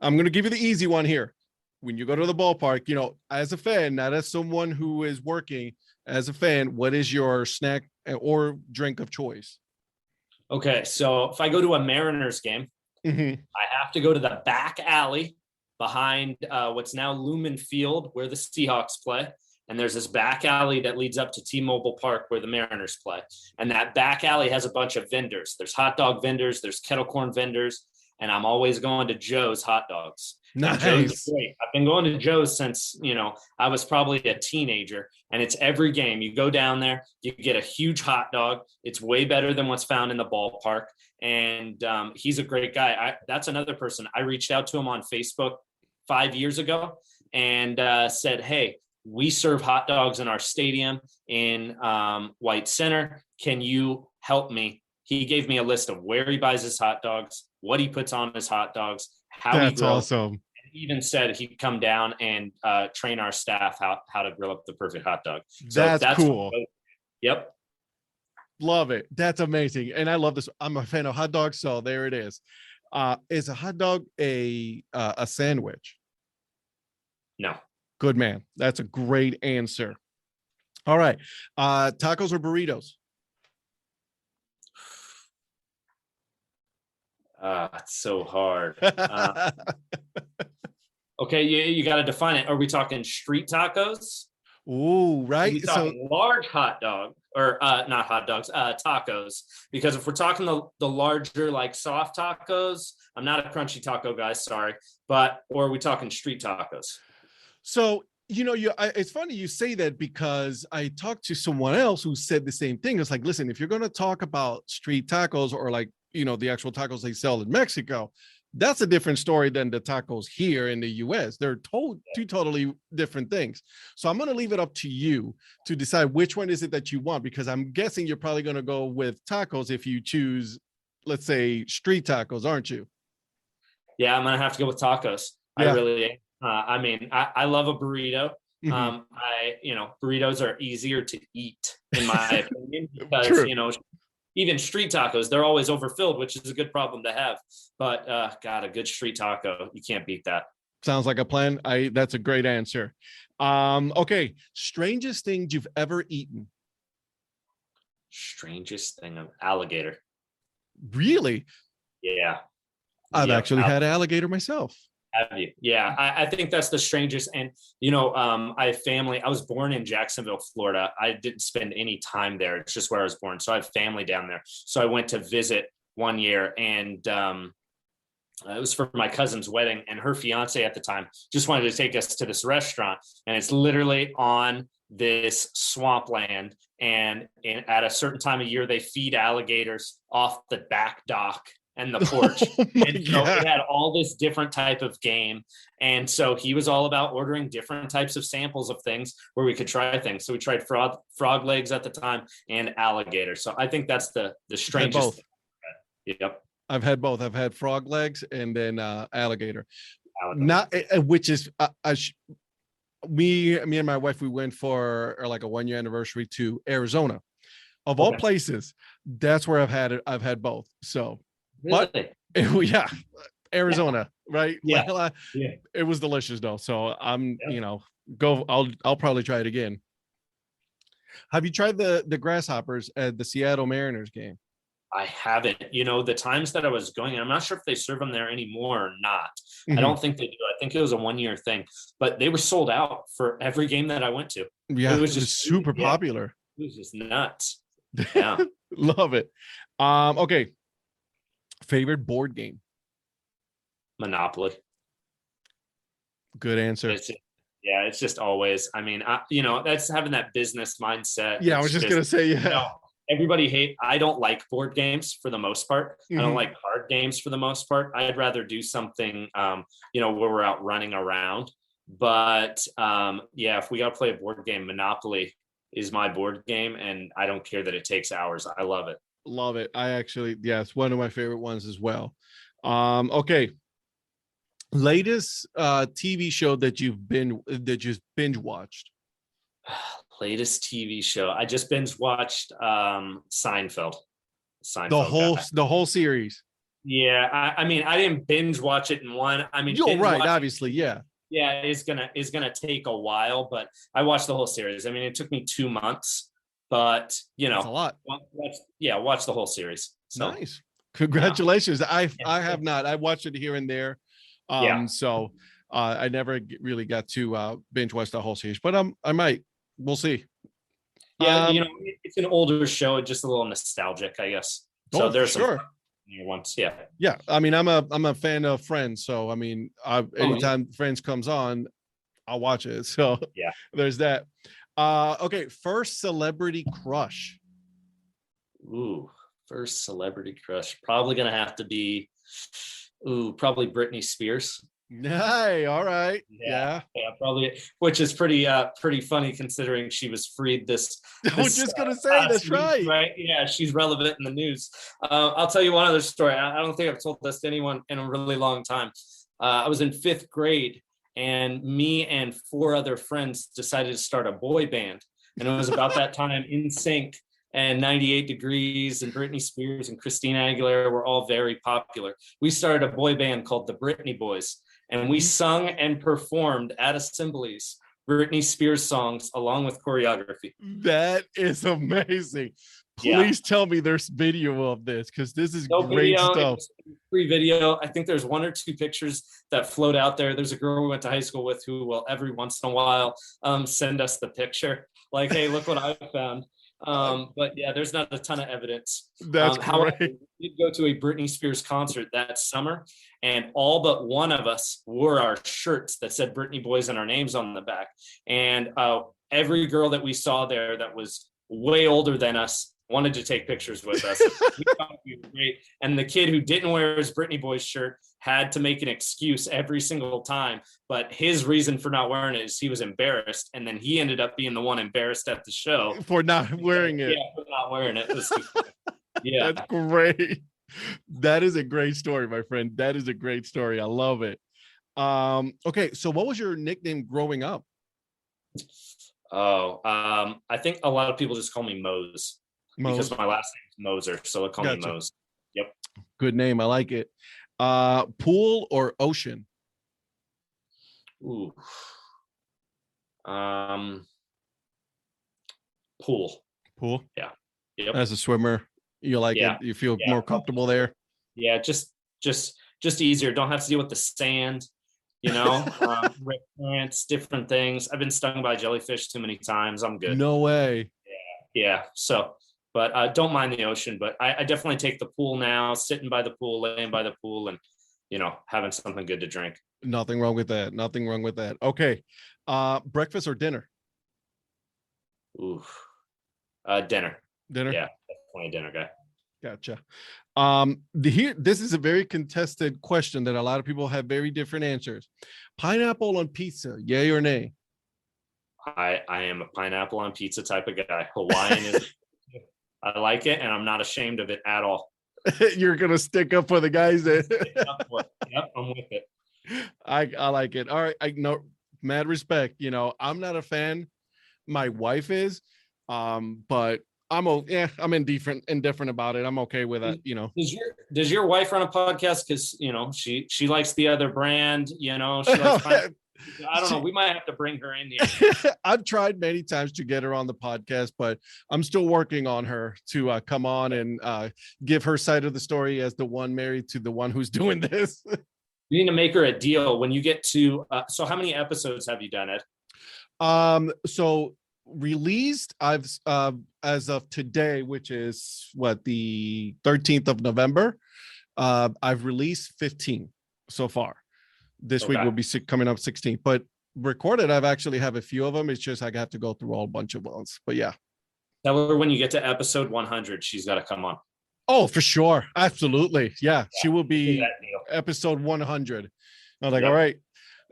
I'm going to give you the easy one here. When you go to the ballpark, as a fan, not as someone who is working, as a fan, what is your snack or drink of choice? Okay. So if I go to a Mariners game, I have to go to the back alley behind what's now Lumen Field, where the Seahawks play. And there's this back alley that leads up to T-Mobile Park where the Mariners play. And that back alley has a bunch of vendors. There's hot dog vendors, there's kettle corn vendors, and I'm always going to Joe's hot dogs. Nice. Joe's great. I've been going to Joe's since, I was probably a teenager, and it's every game. You go down there, you get a huge hot dog. It's way better than what's found in the ballpark. And he's a great guy. That's another person. I reached out to him on Facebook 5 years ago and said, hey, we serve hot dogs in our stadium in White Center. Can you help me? He gave me a list of where he buys his hot dogs, what he puts on his hot dogs, how he grills. That's awesome. And he even said he'd come down and train our staff how to grill up the perfect hot dog. So that's cool. Yep. Love it. That's amazing. And I love this. I'm a fan of hot dogs, so there it is. Is a hot dog a sandwich? No. Good man. That's a great answer. All right. Tacos or burritos? It's so hard. Okay, you got to define it. Are we talking street tacos? Ooh, right. Are we talking large hot dog or not hot dogs, tacos? Because if we're talking the larger, like soft tacos, I'm not a crunchy taco guy, sorry. Or are we talking street tacos? So, it's funny you say that, because I talked to someone else who said the same thing. It's like, listen, if you're going to talk about street tacos or like, the actual tacos they sell in Mexico, that's a different story than the tacos here in the US. They're two totally different things. So I'm going to leave it up to you to decide which one is it that you want, because I'm guessing you're probably going to go with tacos if you choose, let's say, street tacos, aren't you? Yeah, I'm going to have to go with tacos. Yeah. I really am. I love a burrito. Burritos are easier to eat, in my opinion, because, True. Even street tacos, they're always overfilled, which is a good problem to have. But God, a good street taco, you can't beat that. Sounds like a plan. That's a great answer. Okay. Strangest thing you've ever eaten? Strangest thing of alligator. Really? Yeah. I've actually had alligator myself. Have you? Yeah, I think that's the strangest. And, I have family. I was born in Jacksonville, Florida. I didn't spend any time there. It's just where I was born. So I have family down there. So I went to visit one year, and it was for my cousin's wedding, and her fiance at the time just wanted to take us to this restaurant. And it's literally on this swampland. And at a certain time of year, they feed alligators off the back dock and the porch. Oh my And so God. it had all this different type of game. And so he was all about ordering different types of samples of things where we could try things. So we tried frog legs at the time and alligator. So I think that's the strangest both. thing. Yep. I've had both. I've had frog legs and then alligator. Alligator. Not which is me and my wife, we went for like a 1-year anniversary to Arizona. Of all Okay. places, that's where I've had it. I've had both. So, Really? but yeah, Arizona, right? Yeah. Well, Yeah. it was delicious though. So I'm, Yeah. I'll probably try it again. Have you tried the grasshoppers at the Seattle Mariners game? I haven't. The times that I was going, I'm not sure if they serve them there anymore or not. Mhm. I don't think they do. I think it was a 1-year thing, but they were sold out for every game that I went to. Yeah, It was just super yeah. popular. It was just nuts. Yeah. Love it. Okay. Favorite board game? Monopoly. Good answer. It's just always, I mean, that's having that business mindset. Yeah, I was just gonna say, everybody I don't like board games for the most part. I Mhm. don't like card games for the most part. I'd rather do something, where we're out running around. But if we got to play a board game, Monopoly is my board game, and I don't care that it takes hours. I love it. Love it. I actually, it's one of my favorite ones as well. Okay. Latest TV show that you've binge watched? Latest TV show. I just binge watched Seinfeld. The whole series. Yeah, I mean, I didn't binge watch it in one. I mean, You're right, obviously, yeah. Yeah, it's gonna take a while, but I watched the whole series. I mean, it took me 2 months, but That's a lot. watch the whole series. So, Nice. Congratulations. Yeah. I have not. I watched it here and there. So I never really got to binge watch the whole series, but I might. We'll see. Yeah, it's an older show, just a little nostalgic, I guess. So there's some new ones. Yeah. Yeah. I mean, I'm a fan of Friends, so I mean, anytime Friends comes on, I'll watch it. So yeah, there's that. Okay, first celebrity crush. Ooh, first celebrity crush. Probably gonna have to be probably Britney Spears. Hey, all right. Yeah, probably, which is pretty funny considering she was freed this. I was just gonna say that's right. Right? Yeah, she's relevant in the news. I'll tell you one other story. I don't think I've told this to anyone in a really long time. I was in 5th grade, and me and 4 other friends decided to start a boy band, and it was about that time. NSYNC and 98 Degrees and Britney Spears and Christina Aguilera were all very popular. We started a boy band called the Britney Boys. And we sung and performed at assemblies Britney Spears songs along with choreography. That is amazing. Please tell me there's video of this, because this is great stuff. Free video. I think there's 1 or 2 pictures that float out there. There's a girl we went to high school with who will every once in a while send us the picture. Like, hey, look what I found. But yeah, there's not a ton of evidence. That's great. We did go to a Britney Spears concert that summer, and all but one of us wore our shirts that said Britney Boys and our names on the back. And every girl that we saw there that was way older than us wanted to take pictures with us. We thought we were great. And the kid who didn't wear his Britney Boys shirt had to make an excuse every single time. But his reason for not wearing it is he was embarrassed. And then he ended up being the one embarrassed at the show. For not wearing it. Yeah, for not wearing it. Yeah. That's great. That is a great story, my friend. That is a great story. I love it. Okay, so what was your nickname growing up? I think a lot of people just call me Mose. Because my last name is Moser, so they call me Mose. Yep. Good name. I like it. Pool or ocean? Ooh. Pool. Pool? Yeah. Yep. As a swimmer, you like it? You feel more comfortable there? Yeah, just easier. Don't have to deal with the sand, currents, different things. I've been stung by jellyfish too many times. I'm good. No way. Yeah. So, but I don't mind the ocean, but I definitely take the pool now, sitting by the pool, laying by the pool, and, having something good to drink. Nothing wrong with that. Nothing wrong with that. Okay. Breakfast or dinner? Ooh. Dinner. Dinner? Yeah, definitely a dinner guy. Gotcha. This is a very contested question that a lot of people have very different answers. Pineapple on pizza, yay or nay? I am a pineapple on pizza type of guy. Hawaiian is, I like it, and I'm not ashamed of it at all. You're gonna stick up for the guys that Yep, I'm with it. I like it. All right, I know, mad respect. You know, I'm not a fan. My wife is, but I'm indifferent about it. I'm okay with it. You know. Does your wife run a podcast? Because she likes the other brand. She likes. I don't know. We might have to bring her in here. I've tried many times to get her on the podcast, but I'm still working on her to come on and give her side of the story as the one married to the one who's doing this. You need to make her a deal when you get to. So, how many episodes have you done, Ed? So released, I've as of today, which is the 13th of November, I've released 15 so far. This week will be coming up 16, but recorded, I've actually have a few of them. It's just I have to go through a bunch of ones, but yeah. Tell her when you get to episode 100, she's got to come on. Oh, for sure. Absolutely. Yeah. She will be episode 100. I was like, all right,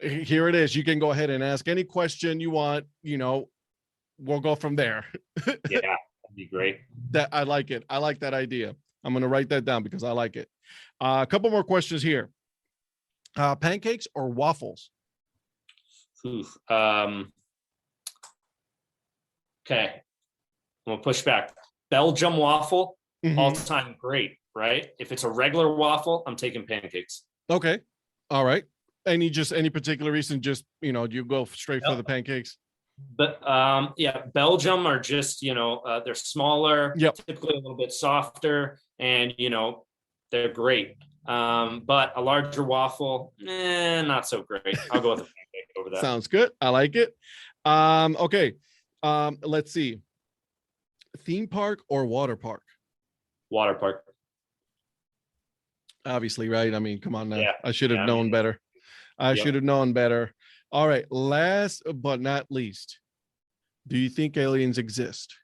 here it is. You can go ahead and ask any question you want. We'll go from there. Yeah, that'd be great. I like it. I like that idea. I'm going to write that down because I like it. A couple more questions here. Pancakes or waffles? Okay. I'm going to push back. Belgium waffle, all time great, right? If it's a regular waffle, I'm taking pancakes. Okay. All right. Any particular reason? Just, you go straight for the pancakes? But Belgium are just, they're smaller, typically a little bit softer, and, they're great. But a larger waffle, not so great. I'll go with a pancake over that. Sounds good. I like it. Okay. Let's see. Theme park or water park? Water park. Obviously, right? I mean, come on now. Yeah. I should have known better. I should have known better. All right. Last but not least, do you think aliens exist?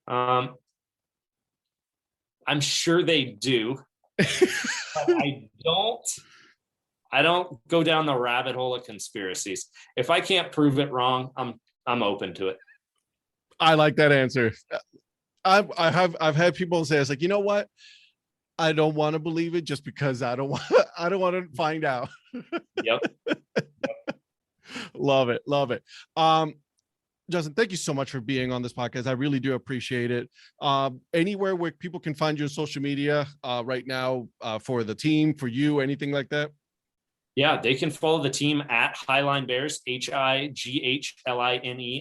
I'm sure they do. But I don't go down the rabbit hole of conspiracies. If I can't prove it wrong, I'm open to it. I like that answer. I've had people say, it's like, you know what? I don't want to believe it just because I don't want to find out. Yep. Love it. Justin, thank you so much for being on this podcast. I really do appreciate it. Anywhere where people can find you on social media right now for the team, for you, anything like that? Yeah, they can follow the team at Highline Bears, HIGHLINE,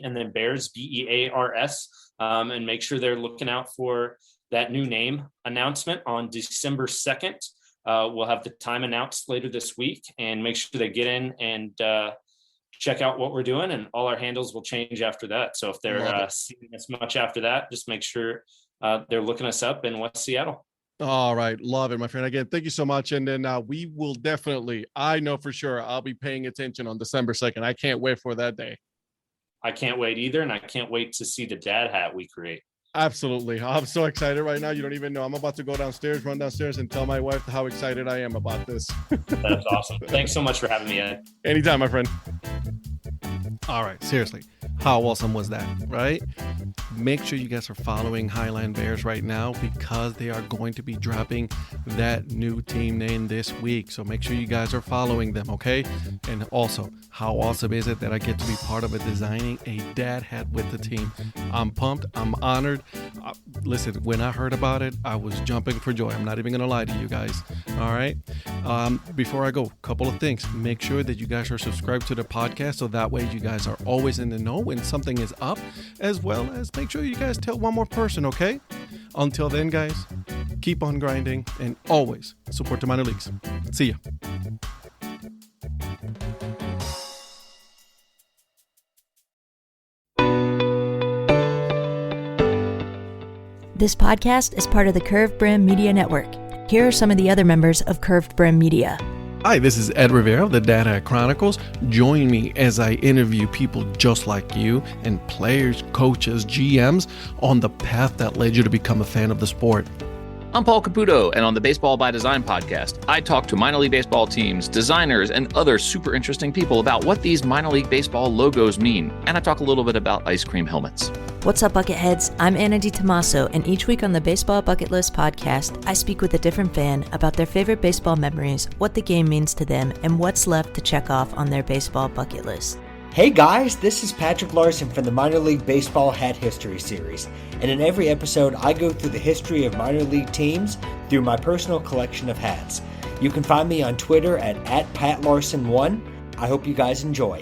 and then Bears, BEARS, and make sure they're looking out for that new name announcement on December 2nd. We'll have the time announced later this week, and make sure they get in and check out what we're doing, and all our handles will change after that. So if they're seeing us much after that, just make sure they're looking us up in West Seattle. All right. Love it, my friend. Again, thank you so much. And then we will definitely, I know for sure, I'll be paying attention on December 2nd. I can't wait for that day. I can't wait either. And I can't wait to see the dad hat we create. Absolutely. I'm so excited right now. You don't even know. I'm about to go downstairs, run downstairs, and tell my wife how excited I am about this. That's awesome. Thanks so much for having me, Ed. Anytime, my friend. All right. Seriously. How awesome was that, right? Make sure you guys are following Highline Bears right now because they are going to be dropping that new team name this week. So make sure you guys are following them, okay? And also, how awesome is it that I get to be part of designing a dad hat with the team? I'm pumped. I'm honored. Listen, when I heard about it, I was jumping for joy. I'm not even going to lie to you guys. All right. Before I go, a couple of things. Make sure that you guys are subscribed to the podcast so that way you guys are always in the know when something is up, as well as make sure you guys tell one more person, okay? Until then, guys, keep on grinding and always support the minor leagues. See ya. This podcast is part of the Curved Brim Media Network. Here are some of the other members of Curved Brim Media: Hi, this is Ed Rivera of the Dad Hat Chronicles. Join me as I interview people just like you and players, coaches, GMs on the path that led you to become a fan of the sport. I'm Paul Caputo, and on the Baseball by Design podcast, I talk to minor league baseball teams, designers, and other super interesting people about what these minor league baseball logos mean. And I talk a little bit about ice cream helmets. What's up, Bucketheads? I'm Anna DiTomaso, and each week on the Baseball Bucket List podcast, I speak with a different fan about their favorite baseball memories, what the game means to them, and what's left to check off on their baseball bucket list. Hey guys, this is Patrick Larson from the Minor League Baseball Hat History Series, and in every episode I go through the history of minor league teams through my personal collection of hats. You can find me on Twitter at @PatLarson1. I hope you guys enjoy.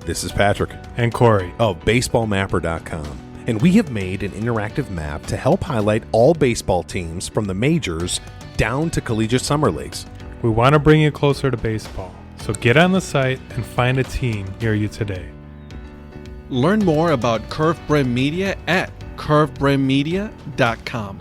This is Patrick and Corey of BaseballMapper.com, and we have made an interactive map to help highlight all baseball teams from the majors down to collegiate summer leagues. We want to bring you closer to baseball. So get on the site and find a team near you today. Learn more about Curve Brand Media at curvebrandmedia.com.